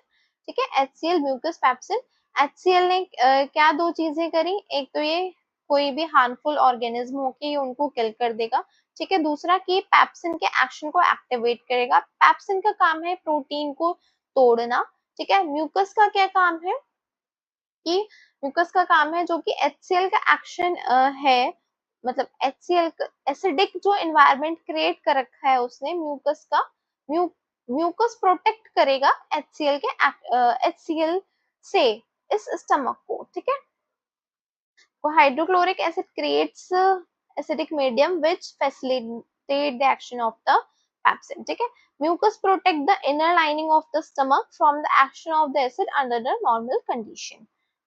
ठीक है, HCl म्यूकस पैप्सिन। HCl ने क्या दो चीजें करी? एक तो ये कोई भी हार्मफुल ऑर्गेनिज्म हो के ये उनको किल कर देगा, ठीक है। दूसरा कि पैप्सिन के एक्शन को एक्टिवेट करेगा। पैप्सिन का काम है प्रोटीन को तोड़ना, ठीक है। म्यूकस का क्या काम है? कि म्यूकस का काम है जो कि HCl का एक्शन है, मतलब HCl एसिडिक जो एनवायरनमेंट क्रिएट कर रखा है उसने म्यूकस का, म्यूकस प्रोटेक्ट करेगा HCl के HCl से इस स्टमक को, ठीक है। Hydrochloric acid creates acidic medium which facilitate the action of the pepsin, ठीक है। Mucus protect the inner lining of the stomach from the action of the acid under the normal condition,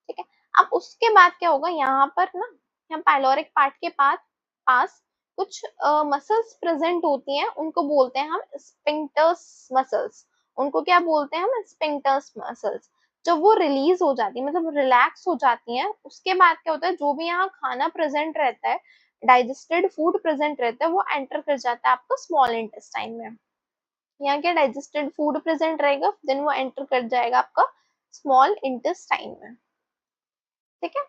ठीक है। अब उसके बाद क्या होगा यहाँ पर ना, यहाँ पाइलोरिक पार्ट के पास कुछ मसल्स प्रेजेंट होती हैं, उनको बोलते हैं हम स्पिंक्टर्स मसल्स। उनको क्या बोलते हैं हम? Sphincters muscles. जब वो रिलीज हो जाती है, मतलब रिलैक्स हो जाती है, उसके बाद क्या होता है, जो भी यहाँ खाना प्रेजेंट रहता है, डाइजेस्टेड फूड प्रेजेंट रहता है, वो एंटर कर जाता है आपका स्मॉल इंटेस्टाइन में। यहाँ क्या डाइजेस्टेड फूड प्रेजेंट रहेगा, देन वो एंटर कर जाएगा आपका स्मॉल इंटेस्टाइन में, ठीक है।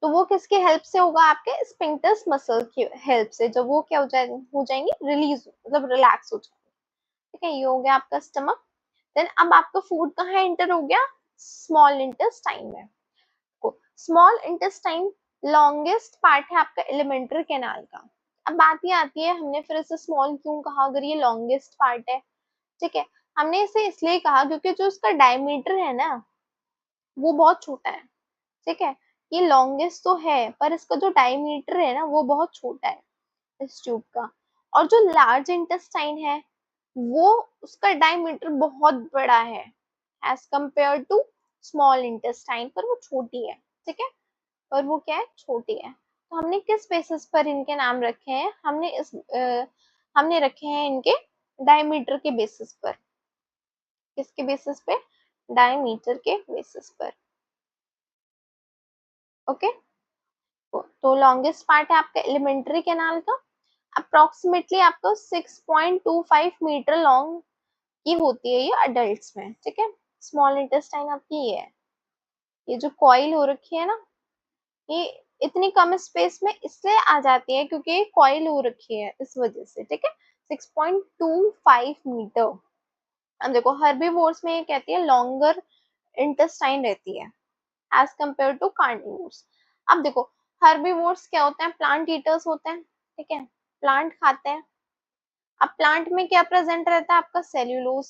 तो वो किसकी हेल्प से होगा? आपके स्पिंक्टर्स मसल की हेल्प से। जब वो क्या हो जाएंगे रिलीज, मतलब रिलैक्स हो जाएंगे, ठीक है। ये हो गया आपका स्टमक। देन अब आपका फूड कहाँ एंटर हो गया? स्मॉल इंटेस्टाइन में। स्मॉल इंटेस्टाइन लॉन्गेस्ट पार्ट है आपका एलिमेंट्री कैनाल का। अब बात ये आती है, हमने फिर इसे स्मॉल क्यों कहा अगर ये लॉन्गेस्ट पार्ट है? ठीक है, हमने इसे इसलिए कहा क्योंकि जो उसका डायमीटर है ना वो बहुत छोटा है, ठीक है। ये लॉन्गेस्ट तो है पर इसका जो डायमीटर है ना वो बहुत छोटा है इस ट्यूब का। और जो लार्ज इंटेस्टाइन है वो, उसका डायमीटर बहुत बड़ा है as compare to small intestine, पर वो छोटी है, ठीक है। और वो क्या है? छोटी है। तो हमने किस बेसिस पर इनके नाम रखे हैं? हमने रखे हैं इनके डायमीटर के बेसिस पर। किसके बेसिस पे? डायमीटर के बेसिस पर, ओके। तो लॉन्गेस्ट पार्ट है आपका एलिमेंट्री कैनाल का। अप्रोक्सीमेटली आपको 6.25 मीटर लॉन्ग की होती है ये अडल्ट्स में, ठीक है। स्मॉल इंटेस्टाइन आपकी ये है, ये जो कॉइल हो रखी है ना, ये इतनी कम स्पेस में इसलिए आ जाती है क्योंकि ये कॉइल हो रखी है इस वजह से, ठीक है। 6.25 मीटर। अब देखो हर्बीवोर्स में ये कहती है लॉन्गर इंटेस्टाइन रहती है एज कंपेयर टू कार्निवोर्स। अब देखो हर्बीवोर्स क्या होते हैं? प्लांट ईटर्स होते हैं, ठीक है, प्लांट खाते हैं। अब प्लांट में क्या प्रेजेंट रहता है? आपका सेल्यूलोज।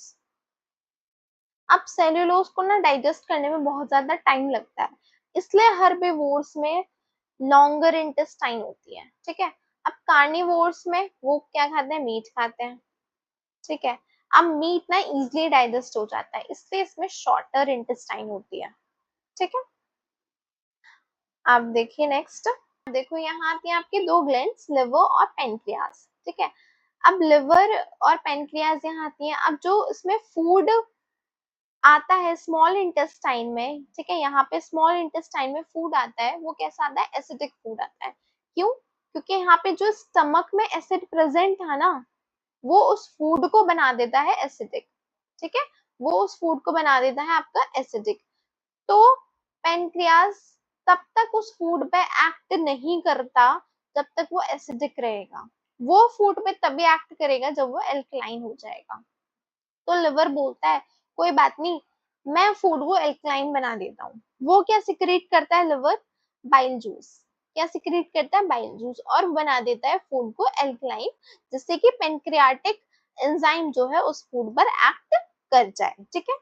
अब सेल्यूलोज को ना डाइजेस्ट करने में बहुत ज्यादा टाइम लगता है, इसलिए हर्बीवोर्स में लॉन्गर इंटेस्टाइन होती है, ठीक है। अब कार्निवोर्स में वो क्या खाते हैं? मीट खाते हैं, ठीक है। अब मीट ना इजिली डाइजेस्ट हो जाता है, इसलिए इसमें शॉर्टर इंटेस्टाइन होती है, ठीक है। आप देखिए नेक्स्ट, देखो यहाँ आती है आपकी दो ग्लैंड्स, लिवर और पेनक्रियाज, ठीक है। अब लिवर और पेनक्रियाज यहाँ आती है। अब जो इसमें फूड आता है स्मॉल इंटेस्टाइन में, ठीक है, यहाँ पे स्मॉल इंटेस्टाइन में फूड आता है, वो कैसा आता है? एसिडिक फूड आता है। क्यों? क्योंकि यहाँ पे जो स्टमक में एसिड प्रेजेंट था ना, वो उस फूड को बना देता है एसिडिक, ठीक है। वो उस फूड को बना देता है आपका एसिडिक। तो पेनक्रियाज तब तक उस फूड पे एक्ट नहीं करता जब तक वो एसिडिक रहेगा। वो फूड पे तभी एक्ट करेगा जब वो एल्कलाइन हो जाएगा। तो लिवर बोलता है कोई बात नहीं, मैं फूड को एल्कलाइन बना देता हूँ। वो क्या सिक्रीट करता है लिवर? Bile juice. क्या सिक्रीट करता है? बाइल जूस, और बना देता है फूड को एल्कलाइन, जिससे कि पेनक्रियाटिक एंजाइम जो है उस फूड पर एक्ट कर जाए, ठीक है।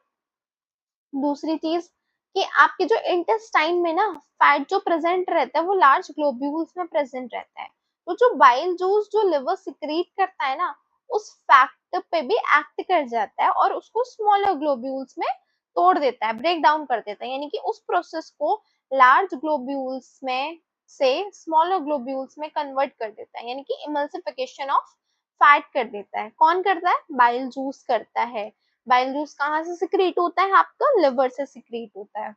दूसरी चीज, कि आपके जो इंटेस्टाइन में ना फैट जो प्रेजेंट रहता है वो लार्ज ग्लोब्यूल्स में प्रेजेंट रहता है। तो जो बाइल जूस जो लिवर सिक्रीट करता है ना, उस फैक्ट पे भी एक्ट कर जाता है और उसको स्मॉलर ग्लोब्यूल्स में तोड़ देता है, ब्रेक डाउन कर देता है, यानी कि उस प्रोसेस को लार्ज ग्लोब्यूल्स में से स्मॉलर ग्लोब्यूल्स में कन्वर्ट कर देता है, यानी कि इमल्सिफिकेशन ऑफ फैट कर देता है। कौन करता है? बाइल जूस करता है। बाइल जूस कहाँ से सिक्रीट होता है? आपका लिवर से सिक्रीट होता है।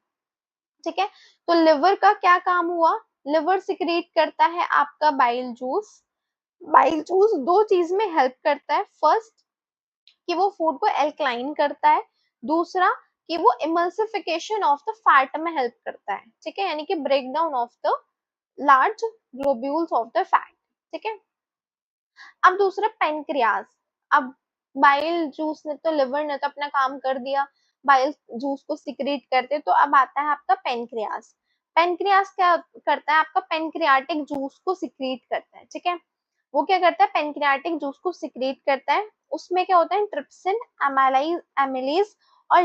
ठीक है, तो लिवर का क्या काम हुआ? लिवर सिक्रीट करता है आपका बाइल जूस। बाइल जूस दो चीज में हेल्प करता है। फर्स्ट, कि वो फूड को एल्कलाइन करता है। दूसरा, कि वो इमल्सिफिकेशन ऑफ द फैट में हेल्प करता है। ठीक है, यानी कि break down of the large globules of the fat. ठीक है, अब दूसरा पेनक्रियाज। अब बाइल जूस ने तो, लिवर ने तो अपना काम कर दिया, बाइल जूस को सिक्रीट करते, तो अब आता है आपका पेनक्रियाज। पेनक्रियाज क्या करता है? आपका पेनक्रियाटिक जूस को सिक्रीट करता है। ठीक है, वो क्या करता है? पेनक्रियाटिक जूस को सिक्रीट करता है। उसमें क्या होता है? ट्रिप्सिन, एमिलेज और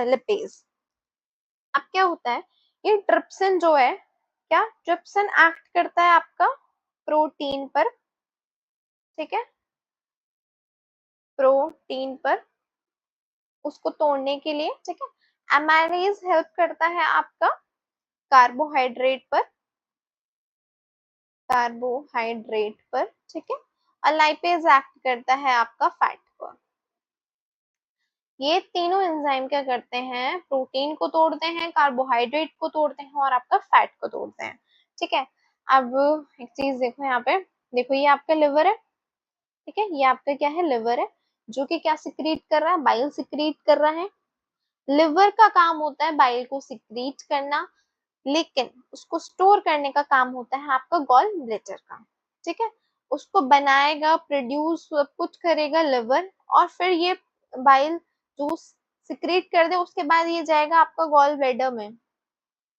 लिपेज। अब क्या होता है? ये ट्रिप्सिन जो है, क्या ट्रिप्सिन एक्ट करता है आपका प्रोटीन पर। ठीक है, प्रोटीन पर उसको तोड़ने के लिए। ठीक है, एमाइलेज हेल्प करता है आपका कार्बोहाइड्रेट पर, कार्बोहाइड्रेट पर। ठीक है, और लाइपेज एक्ट करता है आपका फैट पर। ये तीनों एंजाइम क्या करते हैं? प्रोटीन को तोड़ते हैं, कार्बोहाइड्रेट को तोड़ते हैं और आपका फैट को तोड़ते हैं। ठीक है, अब एक चीज देखो यहाँ पे, देखो ये आपका लिवर है। ठीक है, ये आपका क्या है? लिवर है, जो कि क्या सिक्रीट कर रहा है? बाइल सिक्रीट कर रहा है। लिवर का काम होता है बाइल को सिक्रीट करना, लेकिन उसको स्टोर करने का काम होता है आपका गॉल ब्लेडर का। ठीक है, उसको बनाएगा, प्रोड्यूस सब कुछ करेगा लिवर, और फिर ये बाइल जूस सिक्रीट कर दे, उसके बाद ये जाएगा आपका गॉल ब्लेडर में।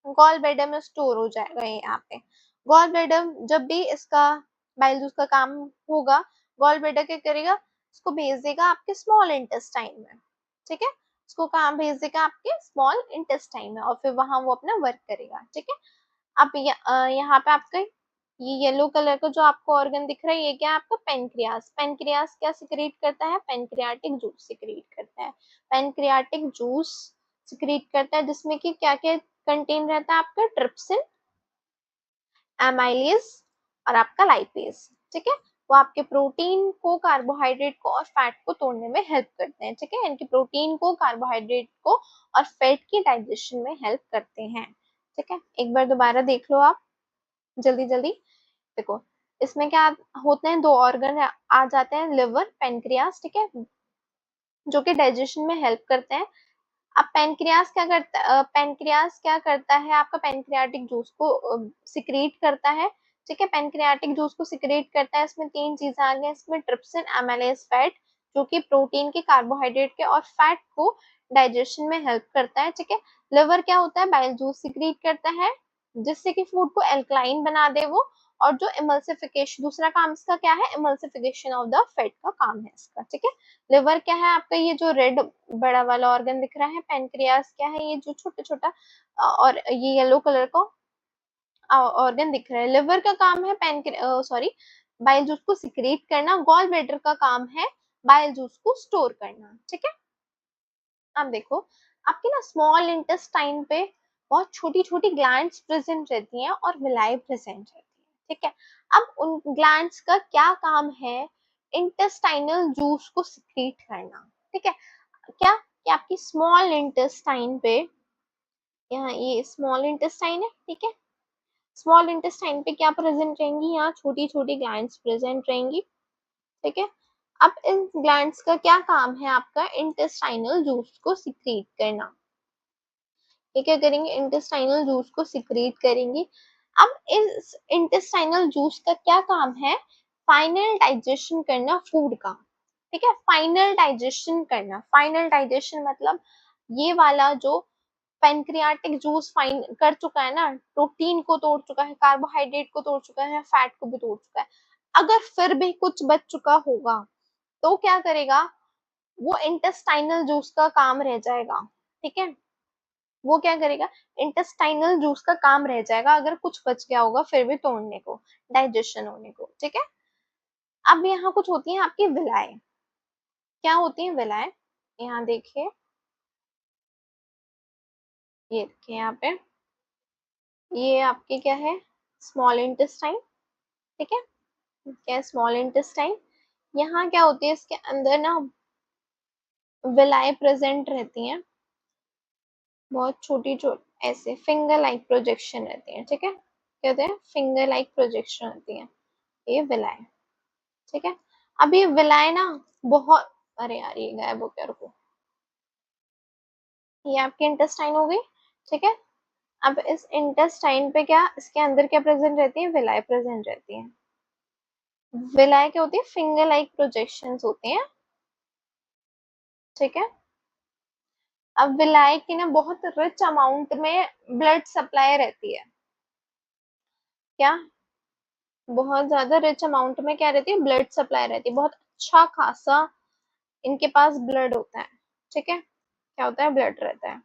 गॉल ब्लेडर में स्टोर हो जाएगा ये यहाँ पे। गॉल ब्लेडर जब भी इसका बाइल जूस का काम होगा, गॉल ब्लेडर क्या करेगा? इसको भेज देगा आपके स्मॉल इंटेस्टाइन में। ठीक है, इसको काम भेज देगा आपके स्मॉल इंटेस्टाइन में और फिर वहां वो अपना वर्क करेगा। ठीक है, अब यहाँ पे आपका ये येलो कलर का जो आपको ऑर्गन दिख रहा है, ये क्या है? आपका पेनक्रियास। पेनक्रियास क्या सिक्रीट करता है? पेनक्रियाटिक जूस सिक्रीट करता है। पेनक्रियाटिक जूस सिक्रीट करता है जिसमें कि क्या क्या कंटेन रहता है? आपका ट्रिप्सिन, एमाइलेज और आपका लाइपेज। ठीक है, वो आपके प्रोटीन को, कार्बोहाइड्रेट को और फैट को तोड़ने में हेल्प करते हैं। ठीक है, इनकी प्रोटीन को, कार्बोहाइड्रेट को और फैट की डाइजेशन में हेल्प करते हैं। ठीक है, एक बार दोबारा देख लो आप जल्दी जल्दी। देखो, इसमें क्या होते हैं? दो ऑर्गन आ जाते हैं, लिवर, पेनक्रियास। ठीक है, जो कि डाइजेशन में हेल्प करते हैं। अब पेनक्रियास क्या करता है? पेनक्रियास क्या करता है? आपका पेनक्रियाटिक जूस को सिक्रीट करता है। ठीक है, पेनक्रियाटिक जूस को सिक्रीट करता है। इसमें तीन चीजें आ गई, इसमें ट्रिप्सिन, एमाइलेज, फैट, जो कि प्रोटीन के, कार्बोहाइड्रेट के और फैट को डाइजेशन में हेल्प करता है। ठीक है, लिवर क्या होता है? बाइल जूस सिक्रीट करता है जिससे कि फूड को एल्कलाइन बना दे वो, और जो इमल्सिफिकेशन, दूसरा काम इसका क्या है? इमल्सिफिकेशन ऑफ द फैट का काम है इसका। ठीक है, लिवर क्या है आपका? ये जो रेड बड़ा वाला ऑर्गन दिख रहा है। पेनक्रियास क्या है? ये जो छोटा छोटा और ये येलो कलर का ऑर्गन दिख रहा है। लिवर का काम है सॉरी, बाइल जूस को सिक्रीट करना। गॉल ब्लैडर का काम है बाइल जूस को स्टोर करना। ठीक है, अब देखो, आपके ना स्मॉल इंटेस्टाइन पे बहुत छोटी छोटी ग्लैंड्स प्रेजेंट रहती हैं और विलाई प्रेजेंट रहती है। ठीक है, अब उन ग्लैंड्स का क्या काम है? इंटेस्टाइनल जूस को सिक्रीट करना। ठीक है, क्या कि आपकी स्मॉल इंटेस्टाइन पे, यहाँ ये स्मॉल इंटेस्टाइन है। ठीक है, स्मॉल इंटेस्टाइन पे क्या प्रेजेंट रहेंगी? यहाँ छोटी छोटी ग्लैंड्स प्रेजेंट रहेंगी। ठीक है, अब इन ग्लैंड्स का क्या काम है? आपका इंटेस्टाइनल जूस को सिक्रीट करना। ये क्या करेंगे? इंटेस्टाइनल जूस को सिक्रीट करेंगे। अब इस इंटेस्टाइनल जूस का क्या काम है? फाइनल डाइजेशन करना फूड का। ठीक है, फाइनल डाइजेशन करना। फाइनल डाइजेशन मतलब ये वाला जो पेनक्रियाटिक जूस फाइन कर चुका है ना, प्रोटीन को तोड़ चुका है, कार्बोहाइड्रेट को तोड़ चुका है, फैट को भी तोड़ चुका है, अगर फिर भी कुछ बच चुका होगा तो क्या करेगा? वो इंटेस्टाइनल जूस का काम रह जाएगा। ठीक है, वो क्या करेगा, इंटेस्टाइनल जूस का काम रह जाएगा, अगर कुछ बच गया होगा फिर भी तोड़ने को, डाइजेशन होने को, ठीक है। अब यहाँ कुछ होती है आपकी विलायें। क्या होती है विलायें, यहाँ देखिए, ये देखिए यहाँ पे, ये आपके क्या है, स्मॉल इंटेस्टाइन, ठीक है। क्या है स्मॉल इंटेस्टाइन, यहाँ क्या होती है, इसके अंदर ना विलायें प्रेजेंट रहती हैं, बहुत छोटी छोटी ऐसे फिंगर लाइक प्रोजेक्शन रहती है, ठीक है। क्या होते हैं, फिंगर लाइक प्रोजेक्शन रहती है, ये विलायें, ठीक है। अब ये विलायें ना बहुत, अरे यार ये गायब हो गया, रुको, ये आपकी इंटेस्टाइन हो गई, ठीक है। अब इस इंटेस्टाइन पे क्या, इसके अंदर क्या प्रेजेंट रहती है, विलायें प्रेजेंट रहती है। विलायें क्या होती है, फिंगर लाइक प्रोजेक्शंस होती हैं, ठीक है। अब विलायें की ना बहुत रिच अमाउंट में ब्लड सप्लाई रहती है, क्या, बहुत ज्यादा रिच अमाउंट में क्या रहती है, ब्लड सप्लाई रहती है, बहुत अच्छा खासा इनके पास ब्लड होता है, ठीक है। क्या होता है, ब्लड रहता है।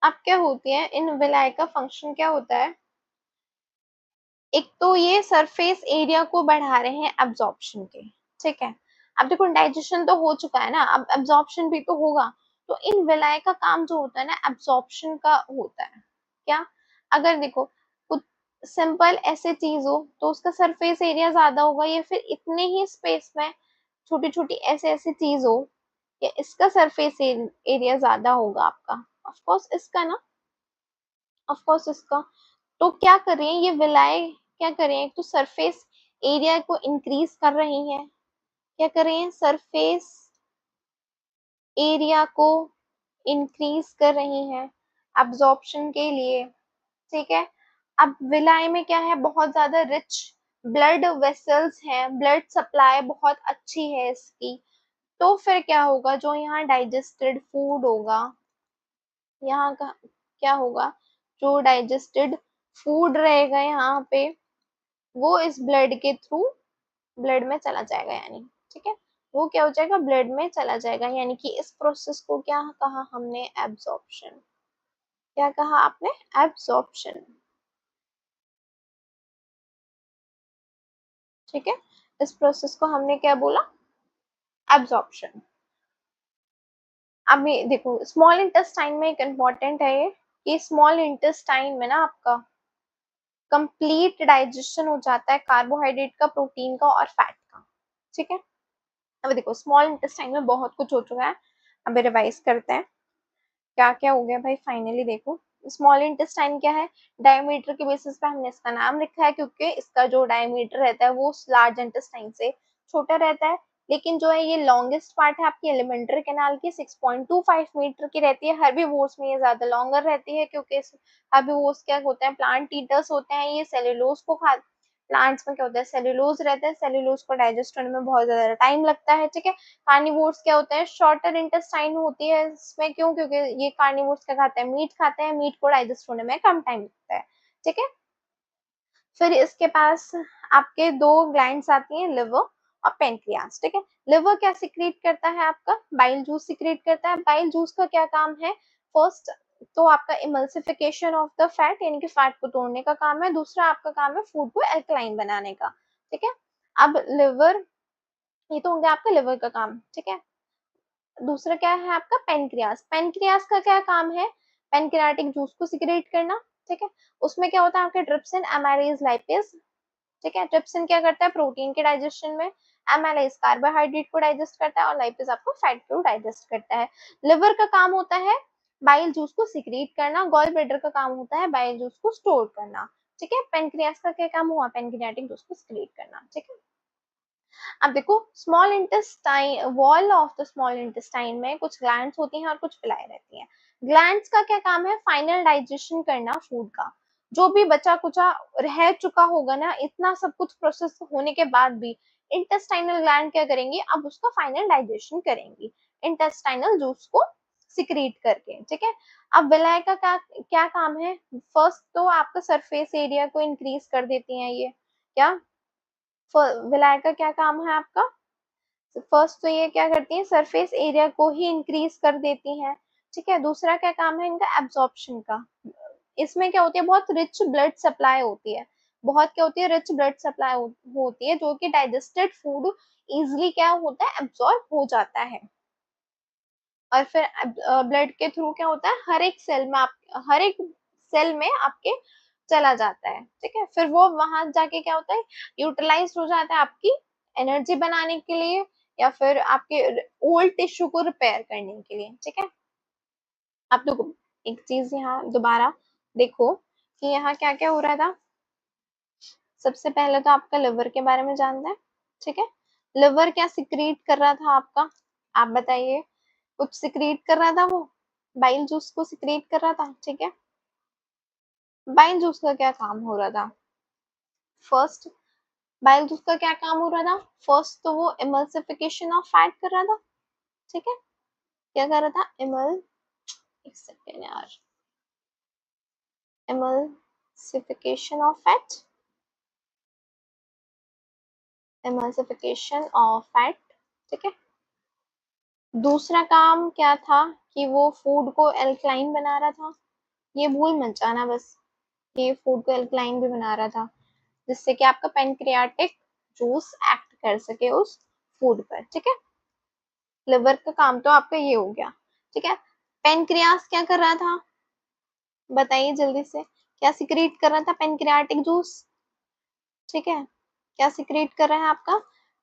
अब क्या होती है, इन विलायें का फंक्शन क्या होता है, एक तो ये सरफेस एरिया को बढ़ा रहे हैं एब्जॉर्प्शन के, ठीक है। अब देखो डाइजेशन तो हो चुका है ना, अब एब्जॉर्प्शन भी तो होगा, तो इन विलाय का काम जो होता है ना एब्जॉर्प्शन का होता है। क्या, अगर देखो कुछ सिंपल ऐसे चीज हो तो उसका सरफेस एरिया ज्यादा होगा, या फिर इतने ही स्पेस में छोटी छोटी ऐसे ऐसी चीज हो, या इसका सरफेस एरिया ज्यादा होगा आपका, ऑफ कोर्स इसका ना, ऑफ कोर्स इसका। तो क्या कर रही है ये विलायें, क्या कर रही है, एक तो सरफेस एरिया को इंक्रीज कर रही है, क्या कर रही है, सरफेस एरिया को इंक्रीज कर रही है एब्जॉर्प्शन के लिए, ठीक है। अब विलायें में क्या है, बहुत ज्यादा रिच ब्लड वेसल्स हैं, ब्लड सप्लाई बहुत अच्छी है इसकी, तो फिर क्या होगा, जो यहाँ डाइजेस्टेड फूड होगा, यहाँ का क्या होगा, जो डाइजेस्टेड फूड रहेगा यहाँ पे, वो इस ब्लड के थ्रू ब्लड में चला जाएगा, यानी, ठीक है, वो क्या हो जाएगा, ब्लड में चला जाएगा, यानी कि इस प्रोसेस को क्या कहा हमने, एब्जॉर्प्शन। क्या कहा आपने, एब्जॉर्प्शन, ठीक है। इस प्रोसेस को हमने क्या बोला, एब्जॉर्प्शन। अब ये देखो स्मॉल इंटेस्टाइन में एक इम्पॉर्टेंट है ये, कि स्मॉल इंटेस्टाइन में ना आपका कंप्लीट डाइजेशन हो जाता है कार्बोहाइड्रेट का, प्रोटीन का और फैट का, ठीक है। अब देखो स्मॉल इंटेस्टाइन में बहुत कुछ हो चुका है, अब रिवाइज करते हैं क्या क्या हो गया भाई। फाइनली देखो स्मॉल इंटेस्टाइन क्या है, डायमीटर के बेसिस पे हमने इसका नाम लिखा है, क्योंकि इसका जो डायमीटर रहता है वो लार्ज इंटेस्टाइन से छोटा रहता है, लेकिन जो है ये लॉन्गेस्ट पार्ट है आपकी एलिमेंट्री कैनाल की, 6.25 मीटर की रहती है। हर्बीवोर्स में ये ज्यादा लॉन्गर रहती है, क्योंकि हर्बीवोर्स क्या होते हैं, प्लांट ईटर्स होते हैं, ये सेल्यूलोज को खा, प्लांट्स में क्या होता है, सेल्यूलोज रहता है, सेल्यूलोज को डाइजेस्ट होने में बहुत ज्यादा टाइम लगता है, ठीक है। कार्निवोर्स क्या होते हैं, शॉर्टर इंटेस्टाइन होती है इसमें, क्यों, क्योंकि ये कार्निवोर्स क्या खाते हैं, मीट खाते हैं, मीट को डाइजेस्ट होने में कम टाइम लगता है, ठीक है। फिर इसके पास आपके दो ग्लैंड्स आती हैं, लिवर और पेनक्रियास, ठीक है। लिवर क्या सिक्रीट करता है, आपका बाइल जूस सिक्रीट करता है। बाइल जूस का क्या काम है, फर्स्ट तो आपका इमल्सिफिकेशन ऑफ द फैट, यानी कि फैट को तोड़ने का काम है, दूसरा आपका काम है फूड को एल्कलाइन बनाने का, ठीक है। अब लिवर, ये तो हो गया आपका लिवर का काम, ठीक है। दूसरा क्या है आपका पेनक्रियास, पेनक्रियास का क्या काम है, पेनक्रियाटिक जूस को सिक्रेट करना, ठीक है। उसमें क्या होता है आपके ट्रिप्सिन, एमाइलेज, लाइपेज, ठीक है। ट्रिप्सिन क्या करता है, प्रोटीन के डाइजेशन में, एमाइलेज कार्बोहाइड्रेट को डाइजेस्ट करता है, और लाइपेज आपको फैट को डाइजेस्ट करता है। लिवर का काम होता है बाइल जूस को सिक्रेट करना, गॉल ब्लैडर का काम होता है बाइल जूस को स्टोर करना, ठीक है। पेनक्रियास का क्या काम हुआ, पेनक्रियाटिक जूस को सिक्रेट करना, ठीक है। अब देखो small intestine, wall of the small intestine में कुछ ग्लैंड्स होती हैं और कुछ विलायें रहती हैं। ग्लैंड्स का क्या काम है, फाइनल डाइजेशन करना फूड का, जो भी बचा कुचा रह चुका होगा ना, इतना सब कुछ प्रोसेस होने के बाद भी इंटेस्टाइनल ग्लैंड क्या करेंगी, अब उसका फाइनल डाइजेशन करेंगी इंटेस्टाइनल जूस को सिक्रीट करके, ठीक है। अब विलाय का क्या क्या काम है, फर्स्ट तो आपका सरफेस एरिया को इंक्रीज कर देती हैं ये, क्या, विलाय का क्या काम है आपका, फर्स्ट तो ये क्या करती है, सरफेस एरिया को ही इंक्रीज कर देती हैं, ठीक है। दूसरा क्या काम है इनका, एब्जॉर्प्शन का। इसमें क्या होती है, बहुत रिच ब्लड सप्लाई होती है, बहुत क्या होती है, रिच ब्लड सप्लाई होती है, जो कि डाइजेस्टेड फूड इजिली क्या होता है, एब्जॉर्ब हो जाता है। और फिर ब्लड के थ्रू क्या होता है, हर एक सेल में आप, हर एक सेल में आपके चला जाता है। ठीक है, फिर वो वहां जाके क्या होता है, यूटिलाइज हो जाता है आपकी एनर्जी बनाने के लिए, या फिर आपके ओल्ड टिश्यू को रिपेयर करने के लिए। ठीक है, आप लोग एक चीज यहाँ दोबारा देखो कि यहाँ क्या क्या हो रहा था। सबसे पहले तो आपका लिवर के बारे में जानते हैं। ठीक है, लिवर क्या सिक्रीट कर रहा था आपका, आप बताइए। कुछ सिक्रीट कर रहा था वो, बाइल जूस को सिक्रीट कर रहा था। ठीक है, बाइल जूस का क्या काम हो रहा था, फर्स्ट बाइल जूस का क्या काम हो रहा था, फर्स्ट तो वो इमल्सिफिकेशन ऑफ फैट कर रहा था। ठीक है, क्या कर रहा था, एक सेकेंड यार, emulsification of fat, emulsification of fat. ठीक है, दूसरा काम क्या था कि वो फूड को एल्कलाइन बना रहा था। ये भूल मत जाना बस, ये फूड को एल्कलाइन भी बना रहा था, जिससे कि आपका पेनक्रियाटिक जूस एक्ट कर सके उस फूड पर। ठीक है, लिवर का काम तो आपका ये हो गया। ठीक है, पेनक्रियास क्या कर रहा था, बताइए जल्दी से, क्या सिक्रीट कर रहा था, पेनक्रियाटिक जूस। ठीक है, क्या सिक्रीट कर रहा है आपका,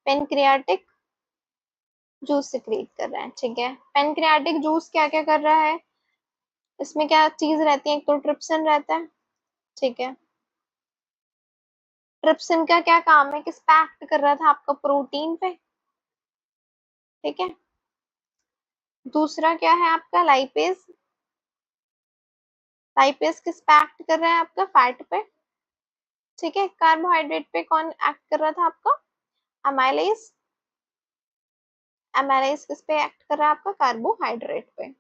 पेनक्रियाटिक जूस सिक्रीट कर रहा है। ठीक है, पेनक्रियाटिक जूस क्या क्या कर रहा है, इसमें क्या चीज रहती है, एक तो ट्रिप्सिन रहता है। ठीक है, ट्रिप्सिन का क्या काम है, किस पे एक्ट कर रहा था, आपका प्रोटीन पे। ठीक है, दूसरा क्या है आपका, लाइपेज, लाइपेज किस पे एक्ट कर रहा है, आपका फैट पे। ठीक है, कार्बोहाइड्रेट पे कौन एक्ट कर रहा था आपका, अमाइलेज, अमाइलेज किस पे एक्ट कर रहा है आपका, कार्बोहाइड्रेट पे।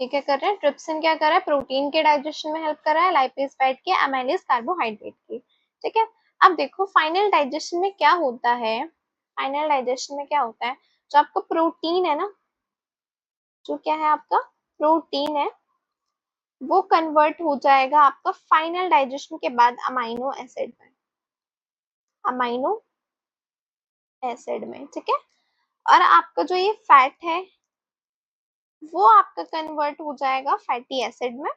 ये क्या कर रहे हैं, ट्रिप्सिन क्या कर रहा है, प्रोटीन के डाइजेशन में हेल्प कर रहा है, लाइपेज फैट के, अमाइलेज कार्बोहाइड्रेट की। ठीक है, अब देखो फाइनल डाइजेशन में क्या होता है, फाइनल डाइजेशन में क्या होता है, जो आपका प्रोटीन है ना, जो क्या है आपका प्रोटीन है, वो कन्वर्ट हो जाएगा आपका फाइनल डाइजेशन के बाद अमाइनो एसिड में, अमाइनो एसिड में। ठीक है, और आपका जो ये फैट है वो आपका कन्वर्ट हो जाएगा फैटी एसिड में।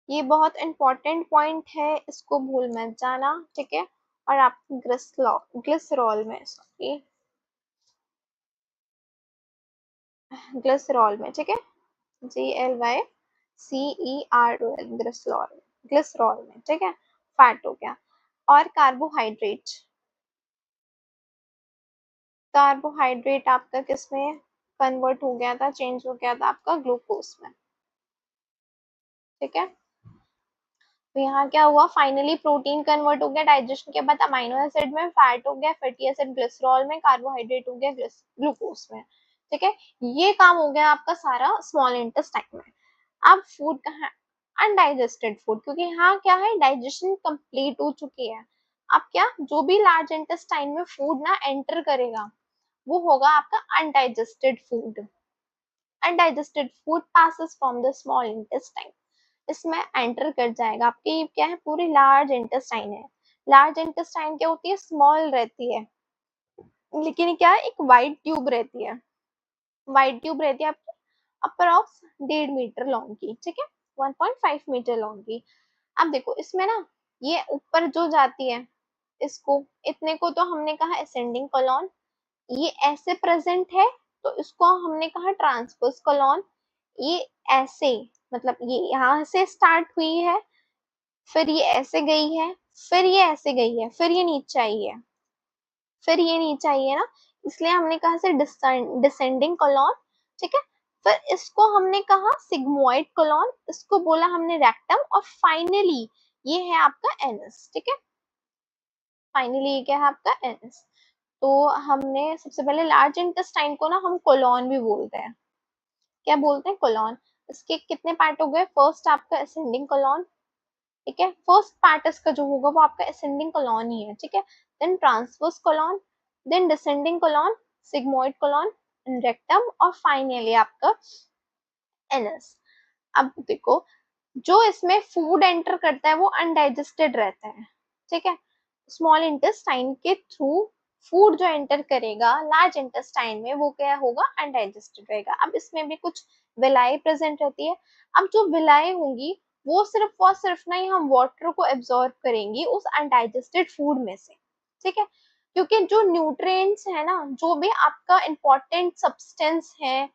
ये बहुत इंपॉर्टेंट पॉइंट है, इसको भूल मत जाना। ठीक है, और आप ग्लिसरॉल में, सॉरी, ग्लिसरॉल में। ठीक है, GLYCEROL, ग्लिसरॉल, ग्लिसरॉल में। ठीक है, फैट हो गया। और कार्बोहाइड्रेट, कार्बोहाइड्रेट आपका किसमें कन्वर्ट हो गया था, चेंज हो गया था आपका ग्लूकोज में। ठीक है, तो यहाँ क्या हुआ, फाइनली प्रोटीन कन्वर्ट हो गया डाइजेशन के बाद अमाइनो एसिड में, फैट हो गया फैटी एसिड ग्लिसरॉल में, कार्बोहाइड्रेट हो गया ग्लूकोज में। ठीक है, ये काम हो गया आपका सारा स्मॉल इंटेस्टाइन में। अब फूड कहाँ, अनडाइजेस्टेड फूड, क्योंकि यहाँ क्या है, डाइजेशन कंप्लीट हो चुकी है। अब क्या, जो भी लार्ज इंटेस्टाइन में फूड ना एंटर करेगा वो होगा आपका undigested food. Undigested food passes from the small intestine, इसमें एंटर कर जाएगा। आपकी क्या है, पूरी लार्ज इंटेस्टाइन है। लार्ज इंटेस्टाइन क्या होती है, स्मॉल रहती है, लेकिन क्या है, एक वाइड ट्यूब रहती है, वाइड ट्यूब रहती है आपकी अप्रॉक्स 1.5 मीटर लॉन्ग की। ठीक है, 1.5 मीटर लॉन्ग की। अब देखो इसमें ना, ये ऊपर जो जाती है, इसको, इतने को तो हमने कहा असेंडिंग कोलॉन, ये ऐसे प्रेजेंट है तो इसको हमने कहा ट्रांसवर्स कोलॉन। ये ऐसे, मतलब ये यहाँ से स्टार्ट हुई है, फिर ये ऐसे गई है, फिर ये ऐसे गई है, फिर ये नीचे आई है, फिर ये नीचे आई है ना, इसलिए हमने कहा से डिसेंडिंग कोलॉन। ठीक है, फिर इसको हमने कहा सिग्मोइड कोलॉन, इसको बोला हमने रेक्टम, और फाइनली ये है आपका एनस। ठीक है, फाइनली ये क्या है आपका एनस। तो हमने सबसे पहले लार्ज इंटेस्टाइन को ना हम कोलॉन भी बोलते हैं, क्या बोलते हैं, कोलॉन। इसके कितने पार्ट हो गए, फर्स्ट आपका असेंडिंग कोलॉन। ठीक है, फर्स्ट पार्ट इसका जो होगा वो आपका असेंडिंग कोलॉन ही है। ठीक है, then transverse colon, then descending colon, sigmoid colon, rectum और फाइनली आपका एनस। अब देखो, जो इसमें फूड एंटर करता है वो अनडाइजेस्टेड रहता है, ठीक है। स्मॉल इंटेस्टाइन के थ्रू फूड जो एंटर करेगा लार्ज इंटेस्टाइन में वो क्या होगा, अनडाइजेस्टेड रहेगा। अब इसमें भी कुछ विलाई प्रेजेंट रहती है। अब जो विलाई होंगी वो सिर्फ और सिर्फ ना ही हम वाटर को एब्जॉर्ब करेंगी उस अनडाइजेस्टेड फूड में से, ठीक है। क्योंकि जो न्यूट्रिएंट्स है ना, जो भी आपका इंपॉर्टेंट सब्सटेंस है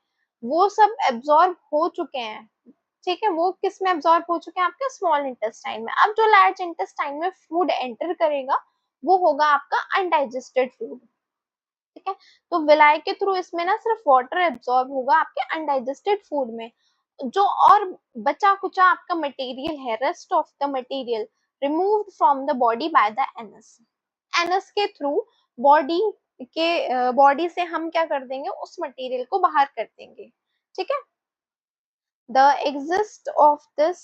वो सब एब्जॉर्ब हो चुके हैं, ठीक है। वो किस में एब्जॉर्ब हो चुके हैं, आपके स्मॉल इंटेस्टाइन में। अब जो लार्ज इंटेस्टाइन में फूड एंटर करेगा वो होगा आपका अनडाइजेस्टेड फूड, ठीक है। तो विलाई के थ्रू इसमें ना सिर्फ वाटर एब्जॉर्ब होगा आपके अनडाइजेस्टेड फूड में। जो और बचा कुचा आपका मटेरियल है, rest of the material removed from the body by the anus. Anus के थ्रू बॉडी बॉडी से हम क्या कर देंगे, उस मटेरियल को बाहर कर देंगे, ठीक है। The exist of this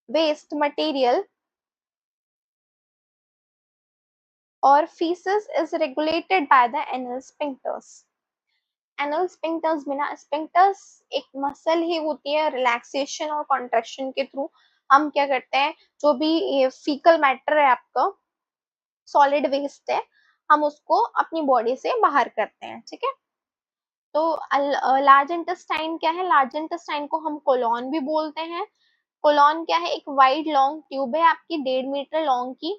waste material or feces is regulated by the anal sphincters. Anal sphincters में ना, स्पिंक्टर्स एक मसल ही होती है, रिलैक्सेशन और कॉन्ट्रैक्शन के थ्रू हम क्या करते हैं, जो भी फीकल मैटर है आपका, सॉलिड वेस्ट है, हम उसको अपनी बॉडी से बाहर करते हैं, ठीक है। तो लार्ज इंटेस्टाइन क्या है, लार्ज इंटेस्टाइन को हम कोलॉन भी बोलते हैं। कोलॉन क्या है, एक वाइड लॉन्ग ट्यूब है आपकी 1.5 मीटर लॉन्ग की,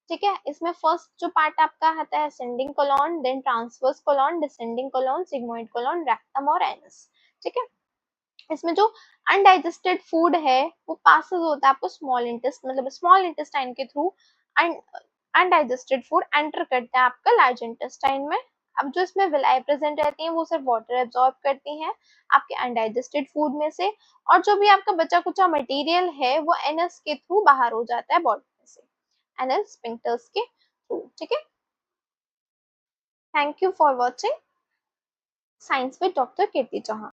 ठीक है। इसमें फर्स्ट जो पार्ट आपका आता है ascending colon, then transverse colon, descending colon, sigmoid colon, rectum और एनस, ठीक है। इसमें जो अनडाइजेस्टेड फूड है वो पासेस होता है आपको स्मॉल इंटेस्ट, मतलब स्मॉल इंटेस्टाइन के थ्रू अनडाइजेस्टेड फूड एंटर करता है आपका लार्ज इंटेस्टाइन में। अब जो इसमें विलाई प्रेजेंट रहती है वो सिर्फ वाटर एब्जॉर्ब करती हैं आपके अनडाइजेस्टेड फूड में से, और जो भी आपका बचा कुचा मटेरियल है वो एनस के थ्रू बाहर हो जाता है बॉडी में से, एनल स्फिंक्टर्स के थ्रू, ठीक है। Thank you for watching science with doctor Kirti Chauhan.